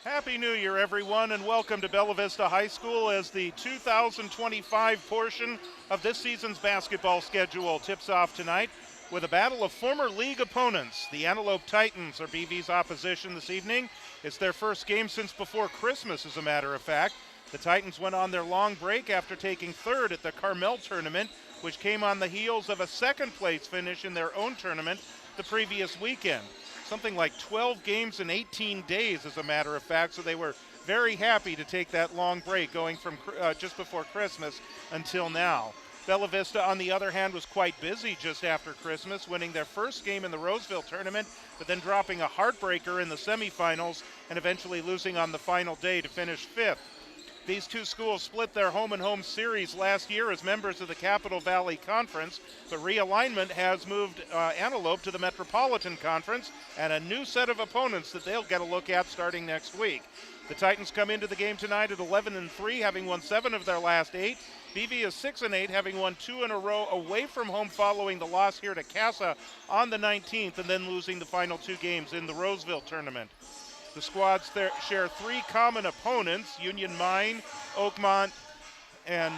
Happy New Year, everyone, and welcome to Bella Vista High School as the 2025 portion of this season's basketball schedule tips off tonight with a battle of former league opponents. The Antelope Titans are BV's opposition this evening. It's their first game since before Christmas, as a matter of fact. The Titans went on their long break after taking third at the Carmel tournament, which came on the heels of a second-place finish in their own tournament the previous weekend. Something like 12 games in 18 days, as a matter of fact, so they were very happy to take that long break going from just before Christmas until now. Bella Vista, on the other hand, was quite busy just after Christmas, winning their first game in the Roseville tournament, but then dropping a heartbreaker in the semifinals and eventually losing on the final day to finish fifth. These two schools split their home-and-home series last year as members of the Capital Valley Conference, but realignment has moved Antelope to the Metropolitan Conference and a new set of opponents that they'll get a look at starting next week. The Titans come into the game tonight at 11-3, having won 7 of their last 8. BV is 6-8, having won 2 in a row away from home following the loss here to Casa on the 19th and then losing the final 2 games in the Roseville tournament. The squads share 3 common opponents, Union Mine, Oakmont, and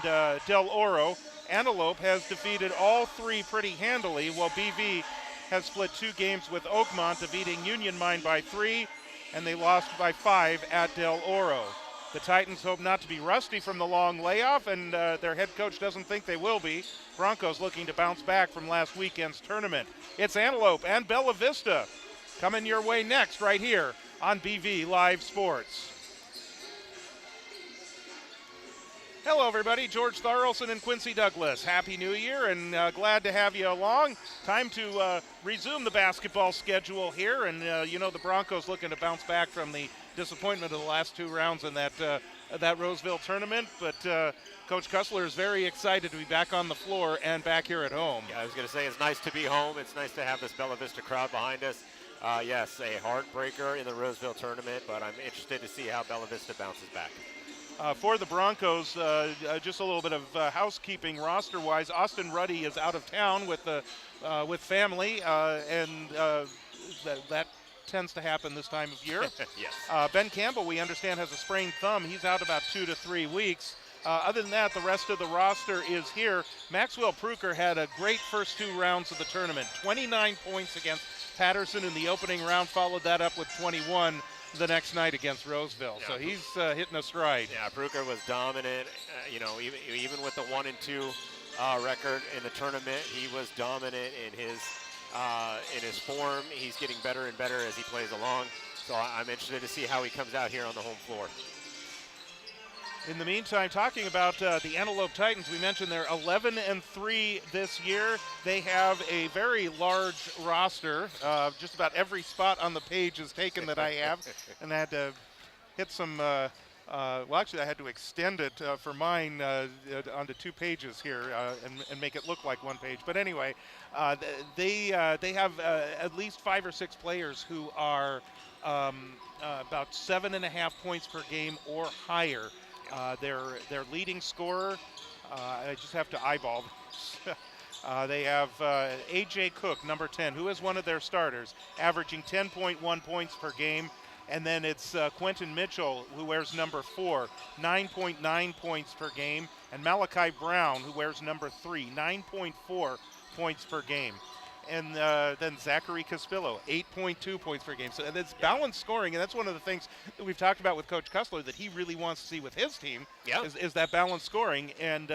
Del Oro. Antelope has defeated all 3 pretty handily, while BV has split 2 games with Oakmont, defeating Union Mine by 3, and they lost by 5 at Del Oro. The Titans hope not to be rusty from the long layoff, and their head coach doesn't think they will be. Broncos looking to bounce back from last weekend's tournament. It's Antelope and Bella Vista coming your way next right here on BV Live Sports. Hello, everybody. George Tharlson and Quincy Douglas. Happy New Year, and glad to have you along. Time to resume the basketball schedule here, and the Broncos looking to bounce back from the disappointment of the last 2 rounds in that Roseville tournament, but Coach Cussler is very excited to be back on the floor and back here at home. Yeah, I was going to say it's nice to be home. It's nice to have this Bella Vista crowd behind us. Yes, a heartbreaker in the Roseville tournament, but I'm interested to see how Bella Vista bounces back. For the Broncos, just a little bit of housekeeping roster-wise. Austin Ruddy is out of town with family, and that tends to happen this time of year. Yes. Ben Campbell, we understand, has a sprained thumb. He's out about 2 to 3 weeks. Other than that, the rest of the roster is here. Maxwell Pruker had a great first 2 rounds of the tournament. 29 points against Patterson in the opening round, followed that up with 21 the next night against Roseville. Yeah, so he's hitting a stride. Yeah, Pruker was dominant. Even with the 1-2 record in the tournament, he was dominant in his form. He's getting better and better as he plays along. So I'm interested to see how he comes out here on the home floor. In the meantime, talking about the Antelope Titans, we mentioned they're 11-3 this year. They have a very large roster. Just about every spot on the page is taken that I have, and I had to hit some. Actually, I had to extend it for mine onto 2 pages here and make it look like 1 page. But anyway, they have at least 5 or 6 players who are about 7.5 points per game or higher. Their leading scorer, I just have to eyeball this. They have A.J. Cook, number 10, who is one of their starters, averaging 10.1 points per game. And then it's Quentin Mitchell, who wears number 4, 9.9 points per game. And Malachi Brown, who wears number 3, 9.4 points per game. And then Zachary Caspillo, 8.2 points per game. So it's balanced scoring, and that's one of the things that we've talked about with Coach Cussler that he really wants to see with his team is that balanced scoring. And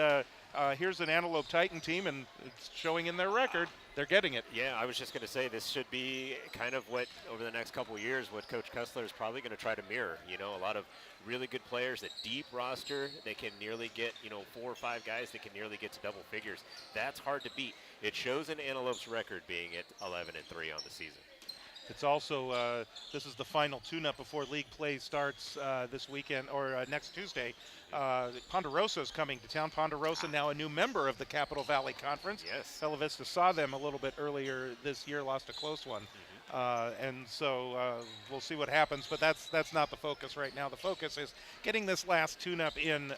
here's an Antelope Titan team, and it's showing in their record. They're getting it. Yeah, I was just going to say this should be kind of what, over the next couple of years, what Coach Cussler is probably going to try to mirror. A lot of really good players, a deep roster. They can nearly get, 4 or 5 guys that can nearly get to double figures. That's hard to beat. It shows in Antelope's record being at 11-3 on the season. It's also, this is the final tune-up before league play starts this weekend, or next Tuesday. Ponderosa is coming to town. Ponderosa now a new member of the Capital Valley Conference. Yes. Bella Vista saw them a little bit earlier this year, lost a close one. And so we'll see what happens, but that's not the focus right now. The focus is getting this last tune-up in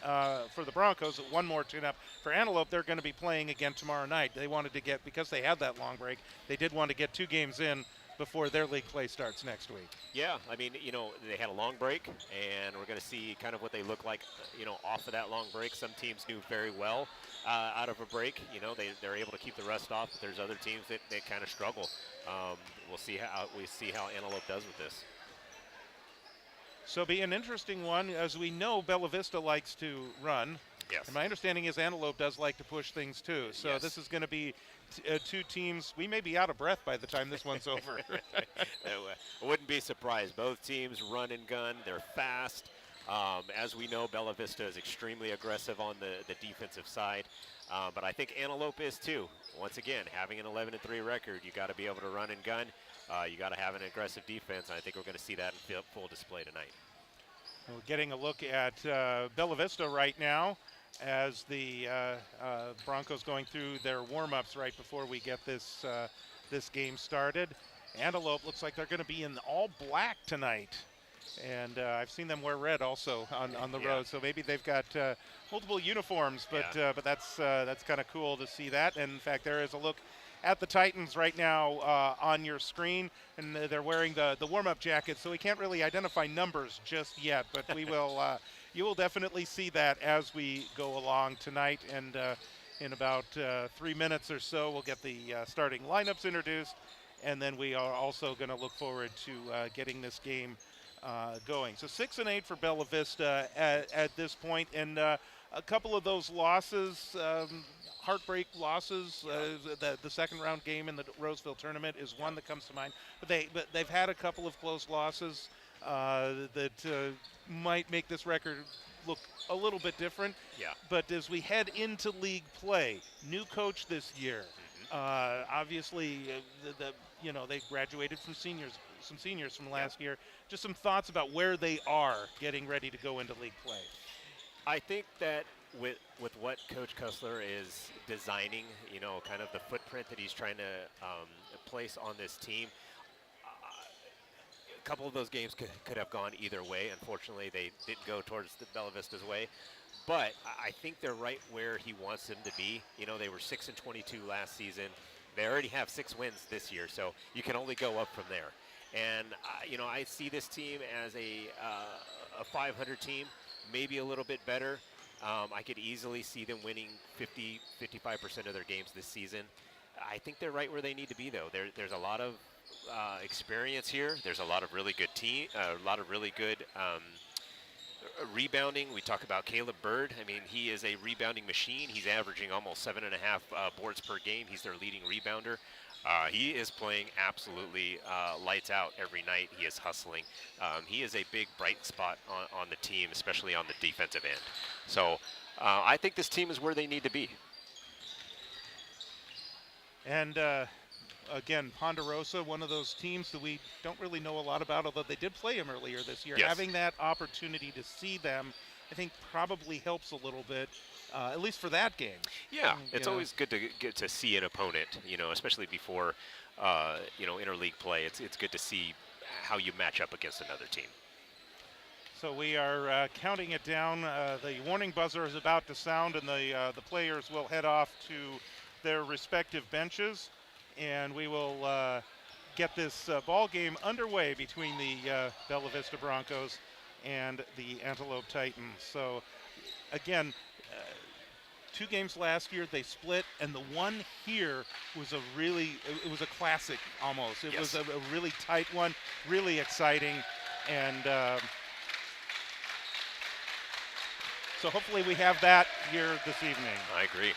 for the Broncos. 1 more tune-up for Antelope. They're going to be playing again tomorrow night. They wanted to get, because they had that long break, they did want to get 2 games in before their league play starts next week. Yeah, I mean, they had a long break, and we're going to see kind of what they look like, off of that long break. Some teams do very well out of a break. They're able to keep the rust off, but there's other teams that kind of struggle. We'll see how Antelope does with this. So be an interesting one. As we know, Bella Vista likes to run. Yes. And my understanding is Antelope does like to push things too. So Yes. This is going to be two teams. We may be out of breath by the time this one's over. I wouldn't be surprised. Both teams run and gun. They're fast. As we know, Bella Vista is extremely aggressive on the defensive side. But I think Antelope is too. Once again, having an 11-3 record, you got to be able to run and gun. You got to have an aggressive defense, and I think we're going to see that in full display tonight. We're getting a look at Bella Vista right now as the Broncos going through their warm-ups right before we get this game started. Antelope looks like they're going to be in all black tonight. And I've seen them wear red also on the road, so maybe they've got multiple uniforms, but that's kind of cool to see that. And in fact, there is a look at the Titans right now on your screen, and they're wearing the warm-up jackets, so we can't really identify numbers just yet, but we will. You will definitely see that as we go along tonight, and in about 3 minutes or so, we'll get the starting lineups introduced, and then we are also going to look forward to getting this game going. So 6-8 for Bella Vista at this point, and a couple of those losses, heartbreak losses. The second round game in the Roseville tournament is one that comes to mind. But they've had a couple of close losses that might make this record look a little bit different. Yeah. But as we head into league play, new coach this year. Obviously, they graduated from some seniors from last year. Just some thoughts about where they are getting ready to go into league play. I think that with what Coach Cussler is designing, kind of the footprint that he's trying to place on this team, a couple of those games could have gone either way. Unfortunately, they didn't go towards the Bella Vista's way. But I think they're right where he wants them to be. They were 6-22 last season. They already have 6 wins this year, so you can only go up from there. And I see this team as a 500 team, maybe a little bit better. I could easily see them winning 55% of their games this season. I think they're right where they need to be, though. There's a lot of experience here. There's a lot of really good rebounding. We talk about Caleb Bird. I mean, he is a rebounding machine. He's averaging almost 7.5 boards per game. He's their leading rebounder. He is playing absolutely lights out every night. He is hustling. He is a big bright spot on the team, especially on the defensive end. So I think this team is where they need to be. And again, Ponderosa, one of those teams that we don't really know a lot about, although they did play them earlier this year. Yes. Having that opportunity to see them, I think probably helps a little bit, at least for that game. Yeah, it's always good to get to see an opponent, especially before, interleague play. It's good to see how you match up against another team. So we are counting it down. The warning buzzer is about to sound, and the players will head off to their respective benches, and we will get this ball game underway between the Bella Vista Broncos and the Antelope Titans. So again, 2 games last year, they split, and the one here was it was a classic almost. It was a really tight one, really exciting, and so hopefully we have that here this evening. I agree.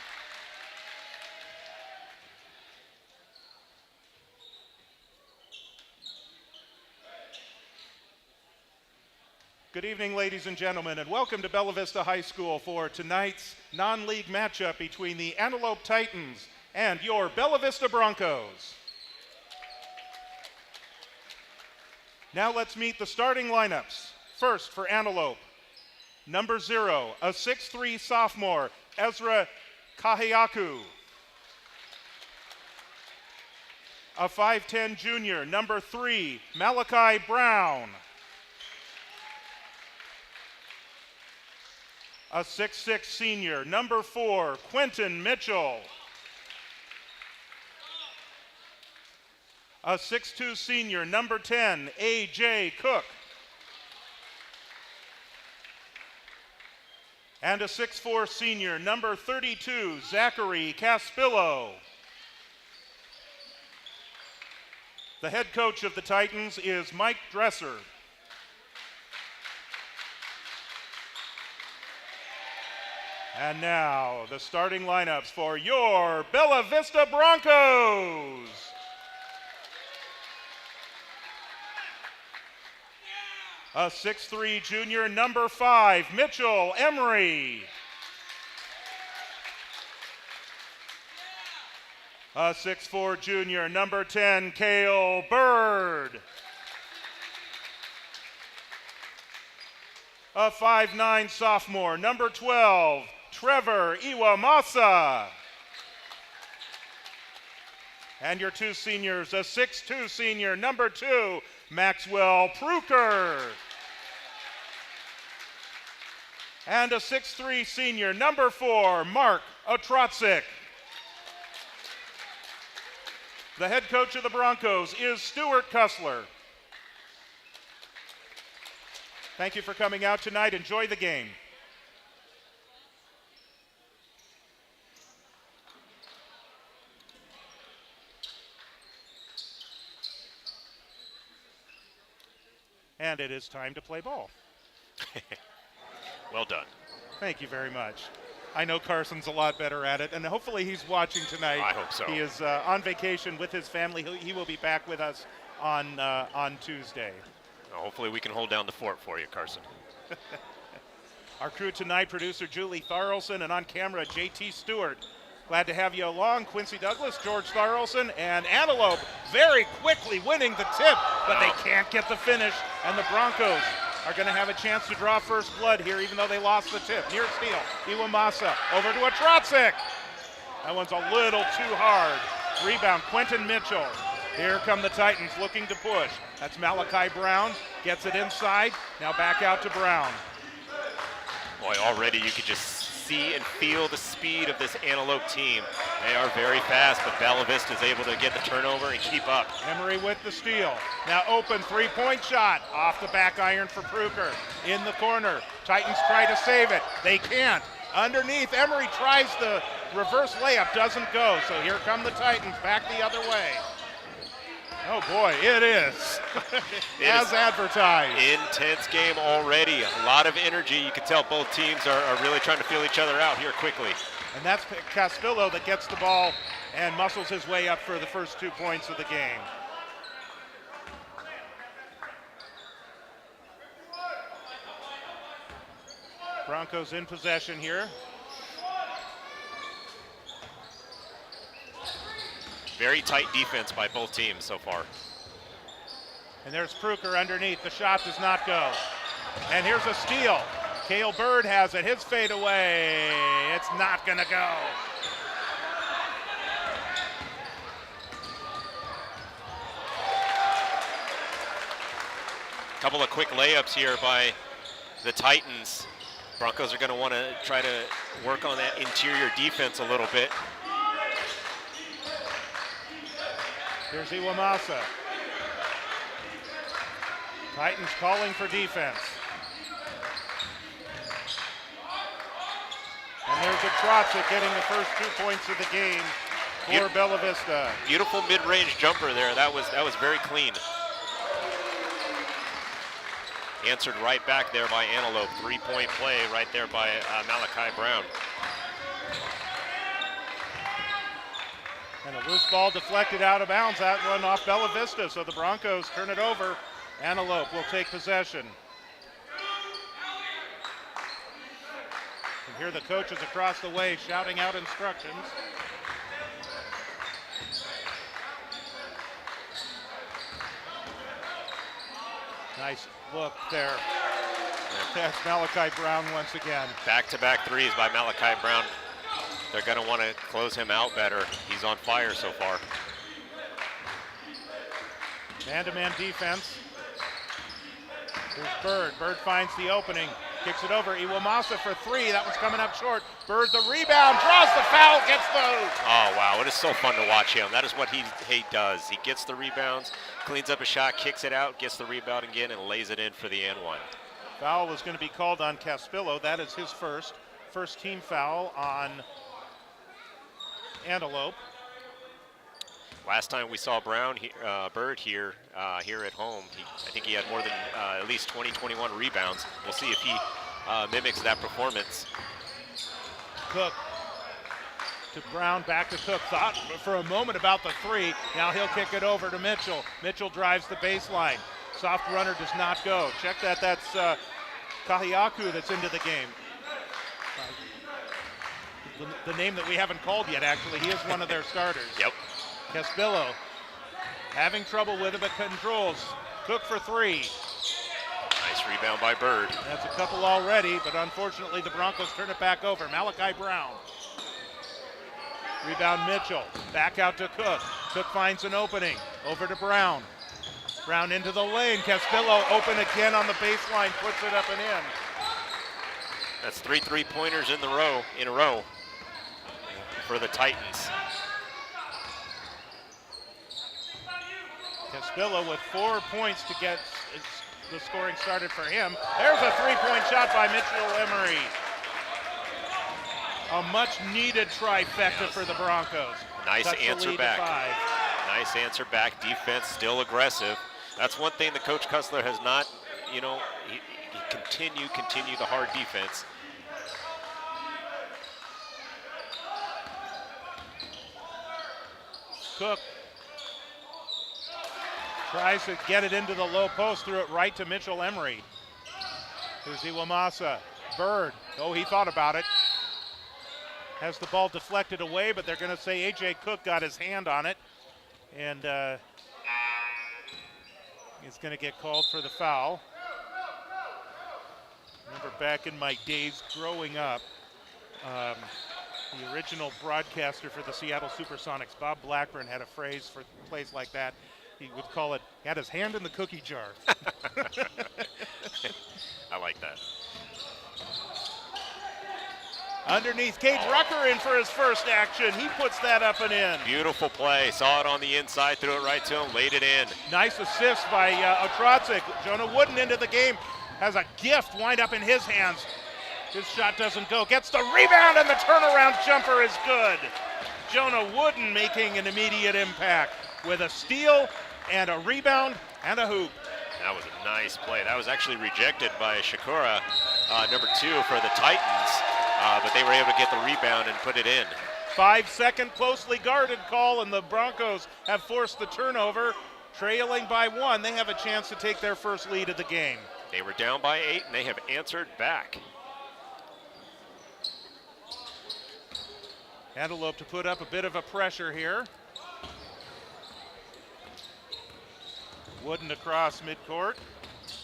Good evening, ladies and gentlemen, and welcome to Bella Vista High School for tonight's non-league matchup between the Antelope Titans and your Bella Vista Broncos. Now let's meet the starting lineups. First for Antelope, number 0, a 6'3" sophomore, Ezra Kahiaku. A 5'10" junior, number 3, Malachi Brown. A 6'6" senior, number 4, Quentin Mitchell. A 6'2 senior, number 10, A.J. Cook. And a 6'4 senior, number 32, Zachary Caspillo. The head coach of the Titans is Mike Dresser. And now the starting lineups for your Bella Vista Broncos. A 6'3 junior, number 5, Mitchell Emery. A 6'4 junior, number 10, Cale Bird. A 5'9 sophomore, number 12, Trevor Iwamasa. And your 2 seniors, a 6'2 senior, number 2, Maxwell Pruker. And a 6'3 senior, number 4, Mark Otrotzik. The head coach of the Broncos is Stuart Kussler. Thank you for coming out tonight. Enjoy the game. And it is time to play ball. Well done. Thank you very much. I know Carson's a lot better at it, and hopefully he's watching tonight. I hope so. He is on vacation with his family. He will be back with us on Tuesday. Hopefully we can hold down the fort for you, Carson. Our crew tonight, producer Julie Tharlson, and on camera, J.T. Stewart. Glad to have you along. Quincy Douglas, George Tharlson, and Antelope very quickly winning the tip, but they can't get the finish, and the Broncos are going to have a chance to draw first blood here, even though they lost the tip. Near steal, Iwamasa over to Otrotzik. That one's a little too hard. Rebound, Quentin Mitchell. Here come the Titans looking to push. That's Malachi Brown, gets it inside, now back out to Brown. Boy, already you could just see and feel the speed of this Antelope team. They are very fast, but Bella Vista is able to get the turnover and keep up. Emery with the steal. Now open three-point shot off the back iron for Pruker. In the corner, Titans try to save it. They can't. Underneath, Emery tries the reverse layup, doesn't go. So here come the Titans back the other way. Oh boy, it is. As advertised. Intense game already. A lot of energy. You can tell both teams are really trying to feel each other out here quickly. And that's Caspillo that gets the ball and muscles his way up for the first 2 points of the game. Broncos in possession here. Very tight defense by both teams so far. And there's Pruker underneath. The shot does not go. And here's a steal. Cale Bird has it. His fadeaway. It's not going to go. Couple of quick layups here by the Titans. Broncos are going to want to try to work on that interior defense a little bit. Here's Iwamasa. Titans calling for defense. And there's Otrotzik getting the first 2 points of the game for Bella Vista. Beautiful mid-range jumper there. That was very clean. Answered right back there by Antelope. 3-point play right there by Malachi Brown. And a loose ball deflected out of bounds. That one off Bella Vista, so the Broncos turn it over. Antelope will take possession. And here the coaches across the way shouting out instructions. Nice look there. That's Malachi Brown once again. Back-to-back threes by Malachi Brown. They're going to want to close him out better. He's on fire so far. Man-to-man defense. Here's Bird. Bird finds the opening. Kicks it over. Iwamasa for three. That one's coming up short. Bird the rebound. Draws the foul. Gets the hoop. Oh, wow. It is so fun to watch him. That is what he does. He gets the rebounds, cleans up a shot, kicks it out, gets the rebound again, and lays it in for the and one. Foul is going to be called on Caspillo. That is his first team foul on Antelope. Last time we saw Bird here at home, I think he had more than at least 20, 21 rebounds. We'll see if he mimics that performance. Cook to Brown, back to Cook. Thought for a moment about the three. Now he'll kick it over to Mitchell. Mitchell drives the baseline. Soft runner does not go. Check that. That's Kahiaku that's into the game. The name that we haven't called yet, actually. He is one of their starters. Yep. Caspillo having trouble with it, but controls. Cook for three. Nice rebound by Bird. That's a couple already, but unfortunately the Broncos turn it back over. Malachi Brown. Rebound Mitchell. Back out to Cook. Cook finds an opening. Over to Brown. Brown into the lane. Caspillo open again on the baseline. Puts it up and in. That's 3 3-pointers in a row for the Titans. Caspillo with 4 points to get the scoring started for him. There's a three-point shot by Mitchell Emery. A much-needed trifecta for the Broncos. Nice Cuts answer the lead back. to 5. Nice answer back. Defense still aggressive. That's one thing that Coach Kustler has not, he continue the hard defense. Cook tries to get it into the low post, threw it right to Mitchell Emery. Here's Iwamasa. Bird, he thought about it. Has the ball deflected away, but they're going to say A.J. Cook got his hand on it. And he's going to get called for the foul. Remember back in my days growing up, the original broadcaster for the Seattle Supersonics, Bob Blackburn, had a phrase for plays like that. He would call it, he had his hand in the cookie jar. I like that. Underneath, Cade Rucker in for his first action. He puts that up and in. Beautiful play. Saw it on the inside, threw it right to him, laid it in. Nice assist by Otrodzic. Jonah Wooden into the game. Has a gift wind up in his hands. His shot doesn't go. Gets the rebound, and the turnaround jumper is good. Jonah Wooden making an immediate impact with a steal and a rebound and a hoop. That was a nice play. That was actually rejected by Shakura, number 2 for the Titans, but they were able to get the rebound and put it in. 5-second closely guarded call, and the Broncos have forced the turnover. Trailing by 1, they have a chance to take their first lead of the game. They were down by 8, and they have answered back. Antelope to put up a bit of a pressure here. Wooden across midcourt.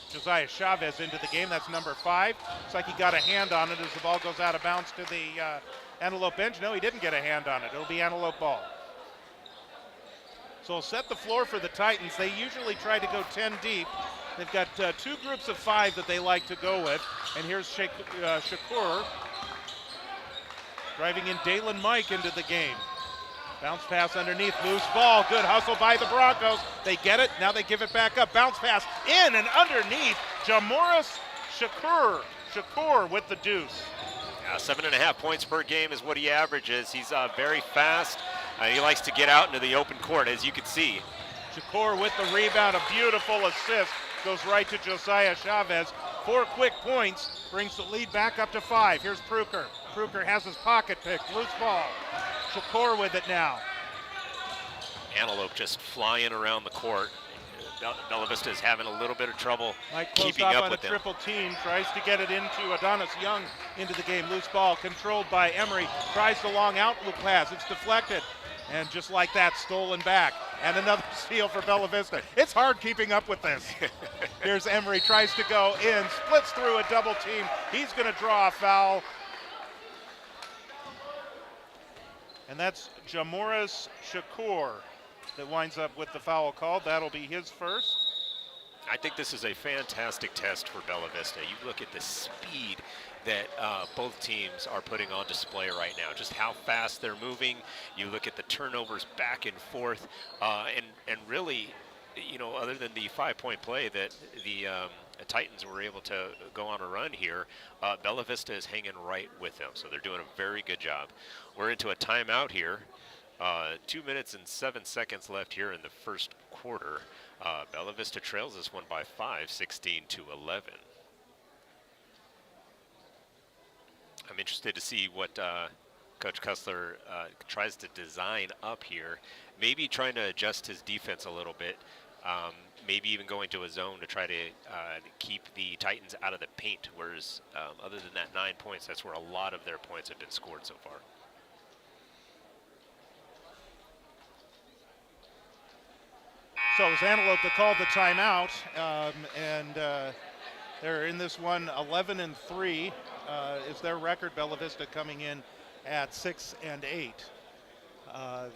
Josiah Chavez into the game. That's number 5. Looks like he got a hand on it as the ball goes out of bounds to the Antelope bench. No, he didn't get a hand on it. It'll be Antelope ball. So set the floor for the Titans. They usually try to go 10 deep. They've got 2 groups of 5 that they like to go with. And here's Shakur driving in Dalen Mike into the game. Bounce pass underneath, loose ball, good hustle by the Broncos. They get it, now they give it back up. Bounce pass in and underneath. Jamoris Shakur with the deuce. 7.5 points per game is what he averages. He's very fast. He likes to get out into the open court, as you can see. Shakur with the rebound, a beautiful assist. Goes right to Josiah Chavez. 4 quick points, brings the lead back up to 5. Here's Pruker. Pruker has his pocket picked, loose ball. Shakur with it now. Antelope just flying around the court. Bella Vista is having a little bit of trouble keeping up up on with a them. triple team, tries to get it into Adonis Young into the game. Loose ball controlled by Emery, tries the long outlet pass. It's deflected, and just like that, stolen back. And another steal for Bella Vista. It's hard keeping up with this. Here's Emery, tries to go in, splits through a double team. He's going to draw a foul. And that's Jamoris Shakur that winds up with the foul called. That'll be his first. I think this is a fantastic test for Bella Vista. You look at the speed that both teams are putting on display right now, just how fast they're moving. You look at the turnovers back and forth, and really, other than the 5-point play that the Titans were able to go on a run here, Bella Vista is hanging right with them, so they're doing a very good job. We're into a timeout here. 2 minutes and 7 seconds left here in the first quarter. Bella Vista trails this one by 5, 16-11. I'm interested to see what Coach Cussler tries to design up here. Maybe trying to adjust his defense a little bit. Maybe even going to a zone to try to keep the Titans out of the paint. Whereas other than that 9 points, that's where a lot of their points have been scored so far. So it was Antelope that called the timeout, and they're in this one 11-3 is their record. Bella Vista coming in at 6-8. I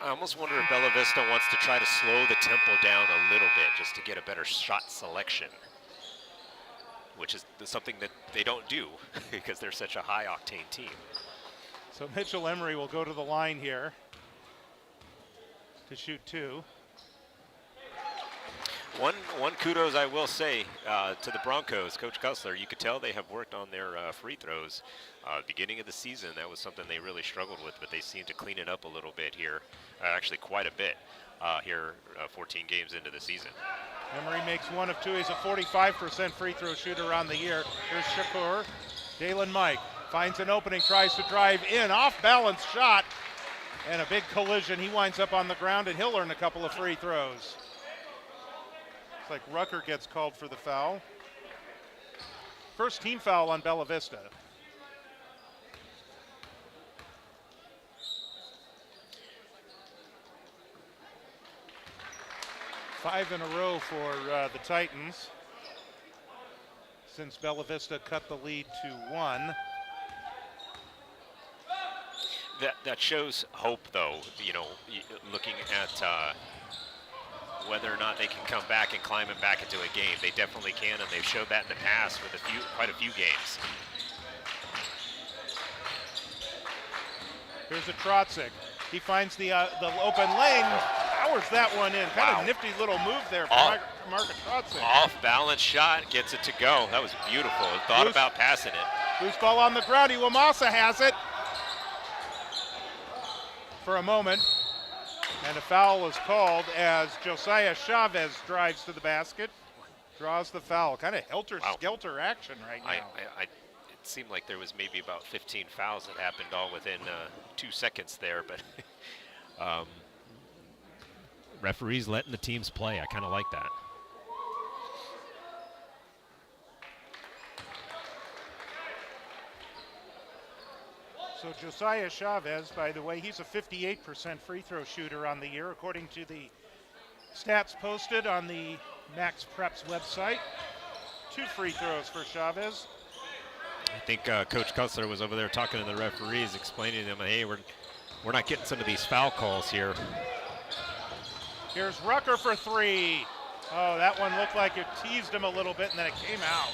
almost wonder if Bella Vista wants to try to slow the tempo down a little bit just to get a better shot selection, which is something that they don't do because they're such a high-octane team. So Mitchell Emery will go to the line here to shoot 2. One kudos I will say to the Broncos, Coach Cussler, you could tell they have worked on their free throws. Beginning of the season, that was something they really struggled with, but they seem to clean it up a little bit here, actually quite a bit here 14 games into the season. Emery makes 1 of 2. He's a 45% free throw shooter on the year. Here's Shakur. Dalen Mike finds an opening, tries to drive in, off-balance shot, and a big collision. He winds up on the ground, and he'll earn a couple of free throws. It's like Rucker gets called for the foul. First team foul on Bella Vista. Five in a row for the Titans since Bella Vista cut the lead to 1. That shows hope, though, looking at whether or not they can come back and climb it back into a game. They definitely can, and they've showed that in the past with quite a few games. Here's a Trotzik. He finds the open lane, powers that one in. Kind of nifty little move there from Marcus Trotzik. Off-balance shot, gets it to go. That was beautiful. Thought about passing it. Loose ball on the ground. Iwamasa has it for a moment. And a foul is called as Josiah Chavez drives to the basket, draws the foul. Kind of helter-skelter action right now. It seemed like there was maybe about 15 fouls that happened all within 2 seconds there, but referees letting the teams play. I kind of like that. So Josiah Chavez, by the way, he's a 58% free throw shooter on the year, according to the stats posted on the Max Preps website. 2 free throws for Chavez. I think Coach Cussler was over there talking to the referees, explaining to them, hey, we're not getting some of these foul calls here. Here's Rucker for 3. Oh, that one looked like it teased him a little bit, and then it came out.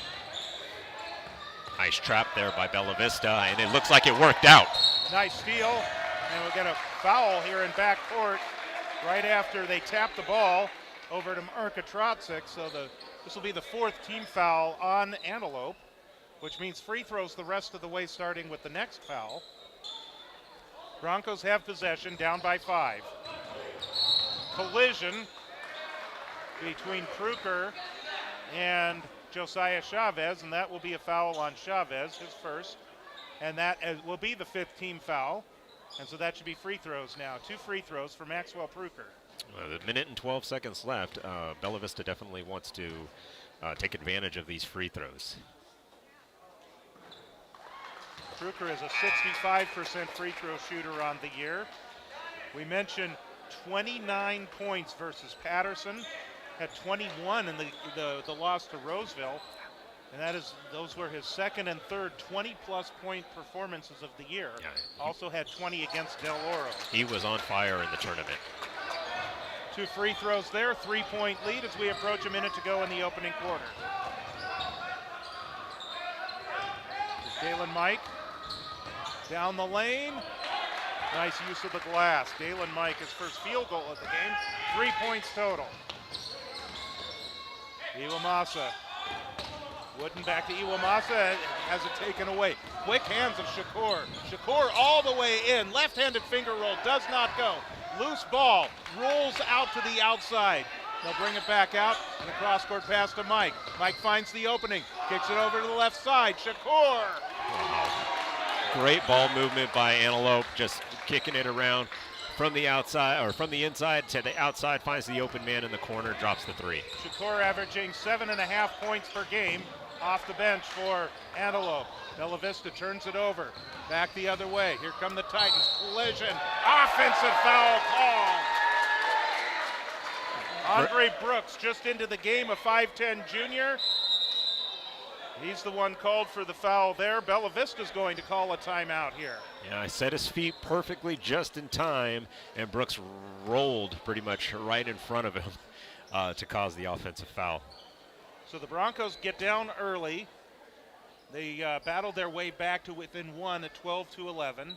Nice trap there by Bella Vista, and it looks like it worked out. Nice steal, and we'll get a foul here in backcourt right after they tap the ball over to Marka Trotzik. So this will be the 4th team foul on Antelope, which means free throws the rest of the way, starting with the next foul. Broncos have possession, down by 5. Collision between Kruger and Josiah Chavez, and that will be a foul on Chavez, his first, and that will be the 5th team foul, and so that should be free throws now. 2 free throws for Maxwell Kruger. With a minute and 12 seconds left, Bella Vista definitely wants to take advantage of these free throws. Kruger is a 65% free throw shooter on the year. We mentioned 29 points versus Patterson. Had 21 in the loss to Roseville, and those were his 2nd and 3rd 20-plus point performances of the year. Yeah, also had 20 against Del Oro. He was on fire in the tournament. 2 free throws there, 3-point lead as we approach a minute to go in the opening quarter. Dalen Mike down the lane. Nice use of the glass. Dalen Mike, his first field goal of the game. 3 points total. Iwamasa. Wooden back to Iwamasa, has it taken away. Quick hands of Shakur. Shakur all the way in. Left-handed finger roll, does not go. Loose ball, rolls out to the outside. They'll bring it back out, and a cross-court pass to Mike. Mike finds the opening, kicks it over to the left side. Shakur! Great ball movement by Antelope, just kicking it around from the outside, or from the inside to the outside, finds the open man in the corner, drops the 3. Shakur averaging 7.5 points per game off the bench for Antelope. Bella Vista turns it over, back the other way. Here come the Titans, collision, offensive foul call. Andre Brooks just into the game, a 5'10 junior. He's the one called for the foul there. Bella Vista's going to call a timeout here. Yeah, I set his feet perfectly just in time, and Brooks rolled pretty much right in front of him to cause the offensive foul. So the Broncos get down early. They battle their way back to within 1 at 12-11.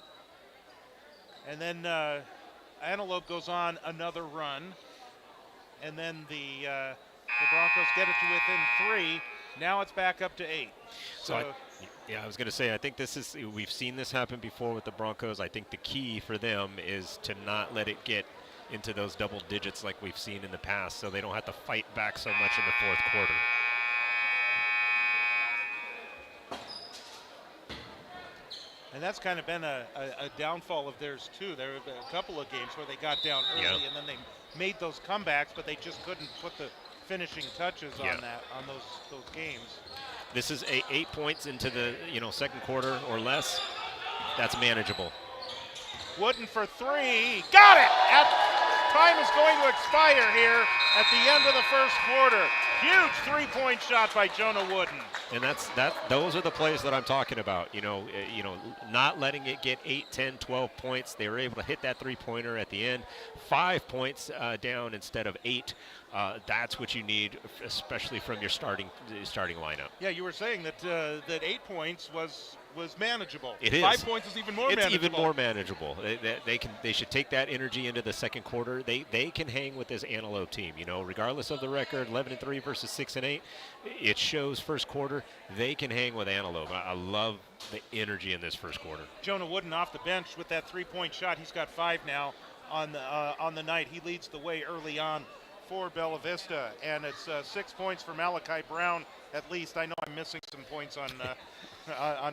And then Antelope goes on another run. And then the Broncos get it to within 3. Now it's back up to 8. So I was going to say, I think we've seen this happen before with the Broncos. I think the key for them is to not let it get into those double digits like we've seen in the past, so they don't have to fight back so much in the fourth quarter. And that's kind of been a downfall of theirs too. There have been a couple of games where they got down early and then they made those comebacks, but they just couldn't put the finishing touches on those games. This is 8 points into the second quarter or less. That's manageable. Wooden for 3, got it! Time is going to expire here at the end of the first quarter. Huge 3-point shot by Jonah Wooden. And those are the plays that I'm talking about. Not letting it get 8, 10, 12 points. They were able to hit that 3-pointer at the end. 5 points down instead of 8. That's what you need, especially from your starting lineup. Yeah, you were saying that 8 points was manageable. It is. 5 points is even more manageable. It's even more manageable. They should take that energy into the second quarter. They can hang with this Antelope team. Regardless of the record, 11-3 versus 6-8. It shows first quarter they can hang with Antelope. I love the energy in this first quarter. Jonah Wooden off the bench with that 3-point shot. He's got 5 now on the night. He leads the way early on for Bella Vista, and it's 6 points for Malachi Brown at least. I know I'm missing some points on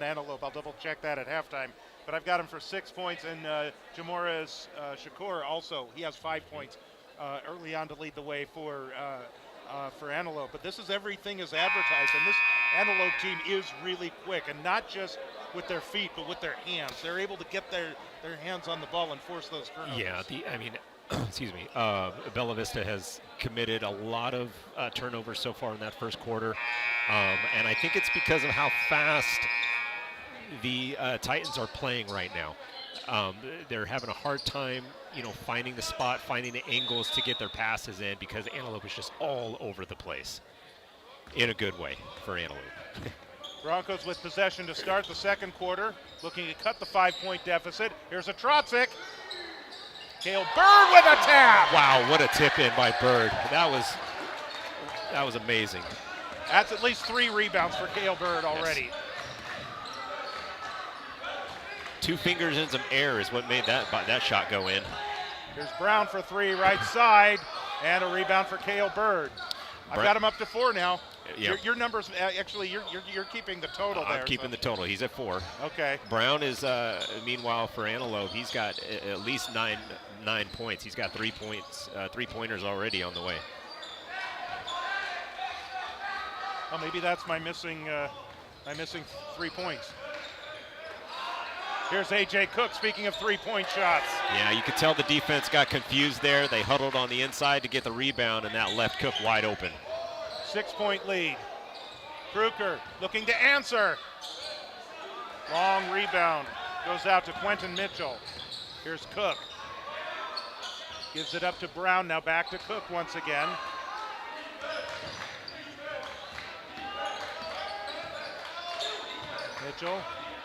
Antelope. I'll double check that at halftime, but I've got him for 6 points, and Jamores Shakur also, he has 5 points early on to lead the way for Antelope. But this is everything is advertised, and this Antelope team is really quick, and not just with their feet, but with their hands. They're able to get their hands on the ball and force those turnovers. Yeah, excuse me, Bella Vista has committed a lot of turnovers so far in that first quarter, and I think it's because of how fast the Titans are playing right now. They're having a hard time, finding the spot, finding the angles to get their passes in, because Antelope is just all over the place in a good way for Antelope. Broncos with possession to start the second quarter, looking to cut the 5-point deficit. Here's a Trotzik. Cale Bird with a tap. Wow, what a tip in by Bird. That was amazing. That's at least 3 rebounds for Cale Bird already. Yes. 2 fingers in some air is what made that shot go in. Here's Brown for 3, right side, and a rebound for Cale Bird. I've got him up to 4 now. Yeah. Your numbers, actually, you're keeping the total there. I'm keeping the total. He's at 4. Okay. Brown is, meanwhile, for Antelope, he's got at least 9 points. He's got 3 points, 3-pointers already on the way. Well, maybe that's my missing 3 points. Here's A.J. Cook, speaking of 3-point shots. Yeah, you could tell the defense got confused there. They huddled on the inside to get the rebound, and that left Cook wide open. 6-point lead. Kruger looking to answer. Long rebound. Goes out to Quentin Mitchell. Here's Cook. Gives it up to Brown, now back to Cook once again. Mitchell,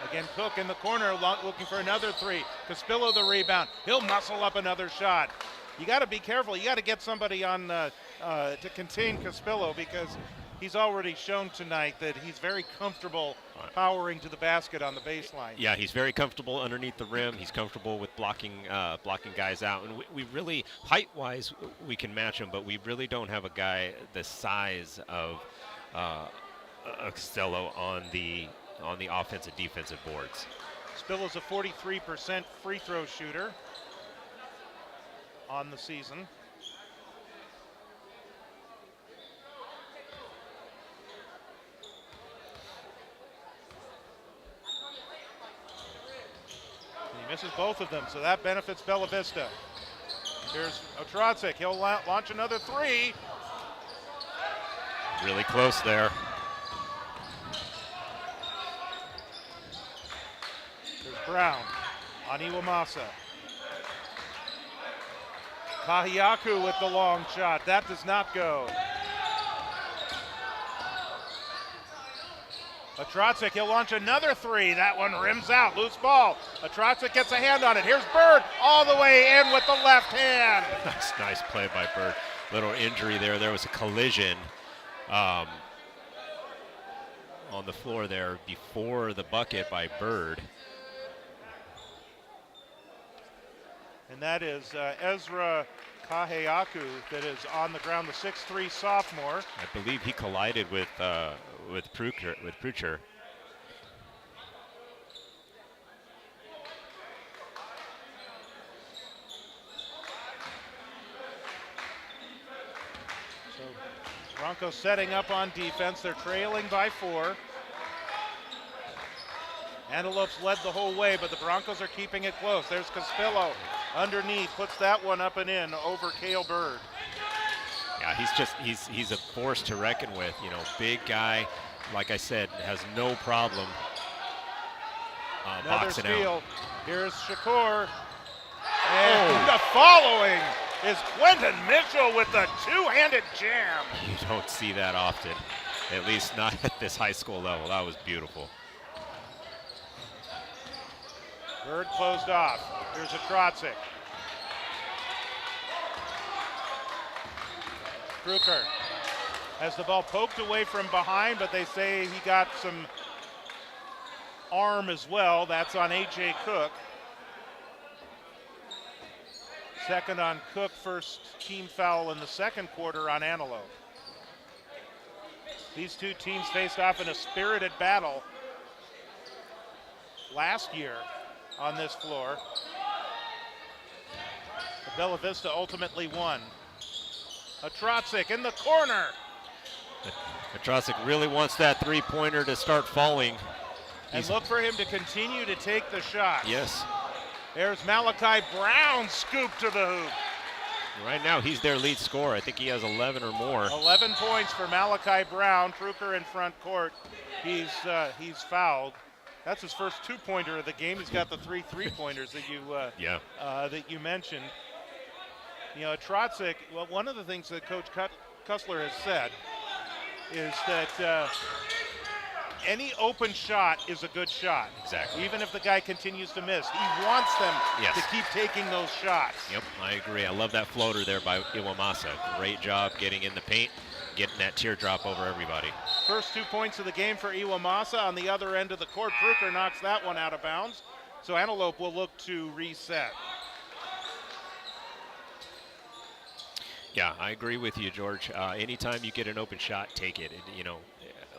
again Cook in the corner, looking for another three. Caspillo the rebound. He'll muscle up another shot. You got to be careful. You got to get somebody on to contain Caspillo, because he's already shown tonight that he's very comfortable powering to the basket on the baseline. Yeah, he's very comfortable underneath the rim. He's comfortable with blocking guys out. And we really, height-wise, we can match him, but we really don't have a guy the size of Costello on the offensive defensive boards. Spillo's a 43% free throw shooter on the season. He misses both of them, so that benefits Bella Vista. Here's Otrodzic. He'll launch another three. Really close there. There's Brown on Iwamasa. Kahiaku with the long shot. That does not go. Otrodzic, he'll launch another three. That one rims out. Loose ball. Otrodzic gets a hand on it. Here's Bird all the way in with the left hand. That's nice play by Bird. Little injury there. There was a collision on the floor there before the bucket by Bird. And that is Ezra Kahiaku that is on the ground, the 6'3" sophomore. I believe he collided with Prucher. So Broncos setting up on defense. They're trailing by 4. Antelope's led the whole way, but the Broncos are keeping it close. There's Caspillo underneath, puts that one up and in over Cale Bird. Yeah, he's a force to reckon with. You know, big guy, like I said, has no problem Another boxing steal. out. Here's Shakur. And the following is Quentin Mitchell with the two-handed jam. You don't see that often, at least not at this high school level. That was beautiful. Bird closed off. Here's Otrodzic. Kruker has the ball poked away from behind, but they say he got some arm as well. That's on A.J. Cook. Second on Cook, first team foul in the second quarter on Antelope. These two teams faced off in a spirited battle last year on this floor. The Bella Vista ultimately won. Otrodzic in the corner. Otrodzic really wants that three-pointer to start falling. And look for him to continue to take the shot. Yes. There's Malachi Brown, scoop to the hoop. Right now he's their lead scorer. I think he has 11 or more. 11 points for Malachi Brown. Kruker in front court. He's fouled. That's his first two-pointer of the game. He's got the three-pointers that you mentioned. You know, Otrodzic, well, one of the things that Coach Kussler has said is that any open shot is a good shot. Exactly. Even if the guy continues to miss. He wants them to keep taking those shots. Yep, I agree. I love that floater there by Iwamasa. Great job getting in the paint, getting that teardrop over everybody. First 2 points of the game for Iwamasa. On the other end of the court, Kruker knocks that one out of bounds. So Antelope will look to reset. Yeah, I agree with you, George. Anytime you get an open shot, take it. You know,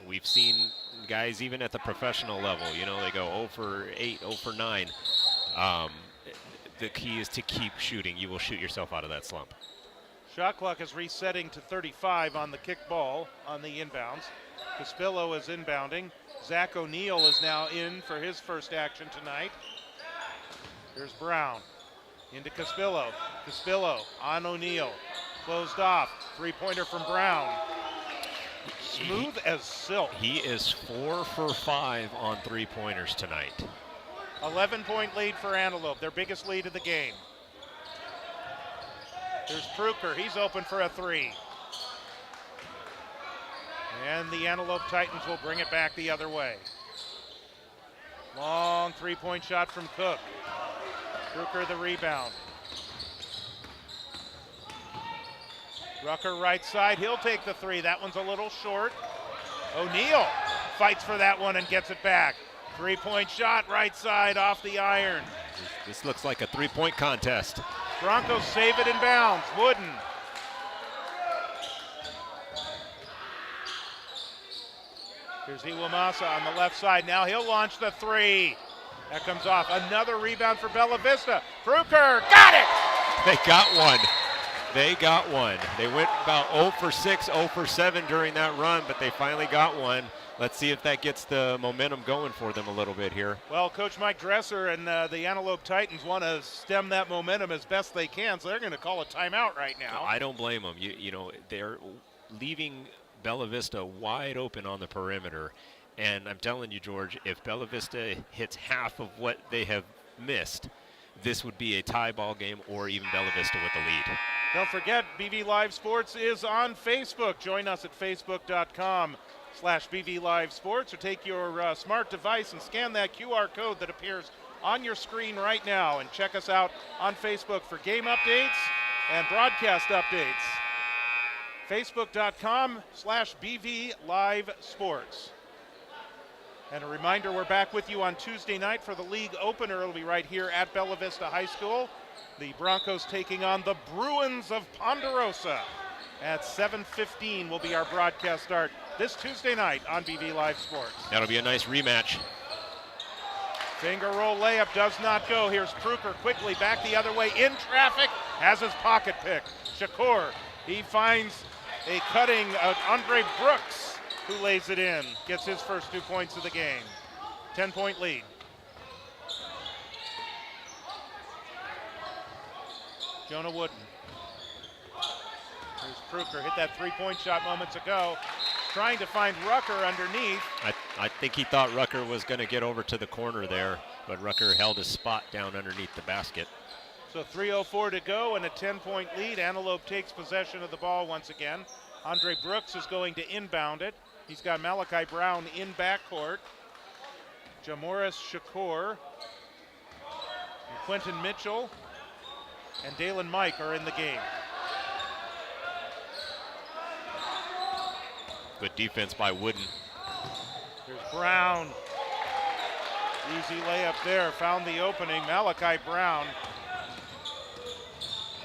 we've seen guys even at the professional level, you know, they go 0 for 8, 0 for 9. The key is to keep shooting. You will shoot yourself out of that slump. Shot clock is resetting to 35 on the kick ball on the inbounds. Caspillo is inbounding. Zach O'Neal is now in for his first action tonight. Here's Brown into Caspillo. Caspillo on O'Neal. Closed off. Three-pointer from Brown. Smooth as silk. He is 4 for 5 on three-pointers tonight. 11-point lead for Antelope, their biggest lead of the game. There's Pruker. He's open for a three. And the Antelope Titans will bring it back the other way. Long three-point shot from Cook. Pruker the rebound. Rucker right side. He'll take the three. That one's a little short. O'Neal fights for that one and gets it back. Three-point shot right side off the iron. This looks like a three-point contest. Broncos save it in bounds. Wooden. Here's Iwamasa on the left side. Now he'll launch the three. That comes off. Another rebound for Bella Vista. Pruker got it! They got one. They got one. They went about 0 for 6, 0 for 7 during that run, but they finally got one. Let's see if that gets the momentum going for them a little bit here. Well, Coach Mike Dresser and the Antelope Titans want to stem that momentum as best they can, so they're going to call a timeout right now. I don't blame them. You know, they're leaving Bella Vista wide open on the perimeter. And I'm telling you, George, if Bella Vista hits half of what they have missed, this would be a tie ball game or even Bella Vista with the lead. Don't forget, BV Live Sports is on Facebook. Join us at facebook.com/BV Live Sports, or take your smart device and scan that QR code that appears on your screen right now, and check us out on Facebook for game updates and broadcast updates. Facebook.com/BV Live Sports. And a reminder, we're back with you on Tuesday night for the league opener. It'll be right here at Bella Vista High School. The Broncos taking on the Bruins of Ponderosa. At 7:15 will be our broadcast start this Tuesday night on BV Live Sports. That'll be a nice rematch. Finger roll layup does not go. Here's Pruker quickly back the other way in traffic. Has his pocket pick. Shakur, he finds a cutting Andre Brooks, who lays it in. Gets his first 2 points of the game. 10-point lead. Jonah Wooden. Here's Pruker. Hit that three-point shot moments ago. Trying to find Rucker underneath. I think he thought Rucker was going to get over to the corner there, but Rucker held his spot down underneath the basket. So 3:04 to go and a 10-point lead. Antelope takes possession of the ball once again. Andre Brooks is going to inbound it. He's got Malachi Brown in backcourt. Jamoris Shakur, and Quentin Mitchell, and Dalen Mike are in the game. Good defense by Wooden. Here's Brown. Easy layup there. Found the opening. Malachi Brown.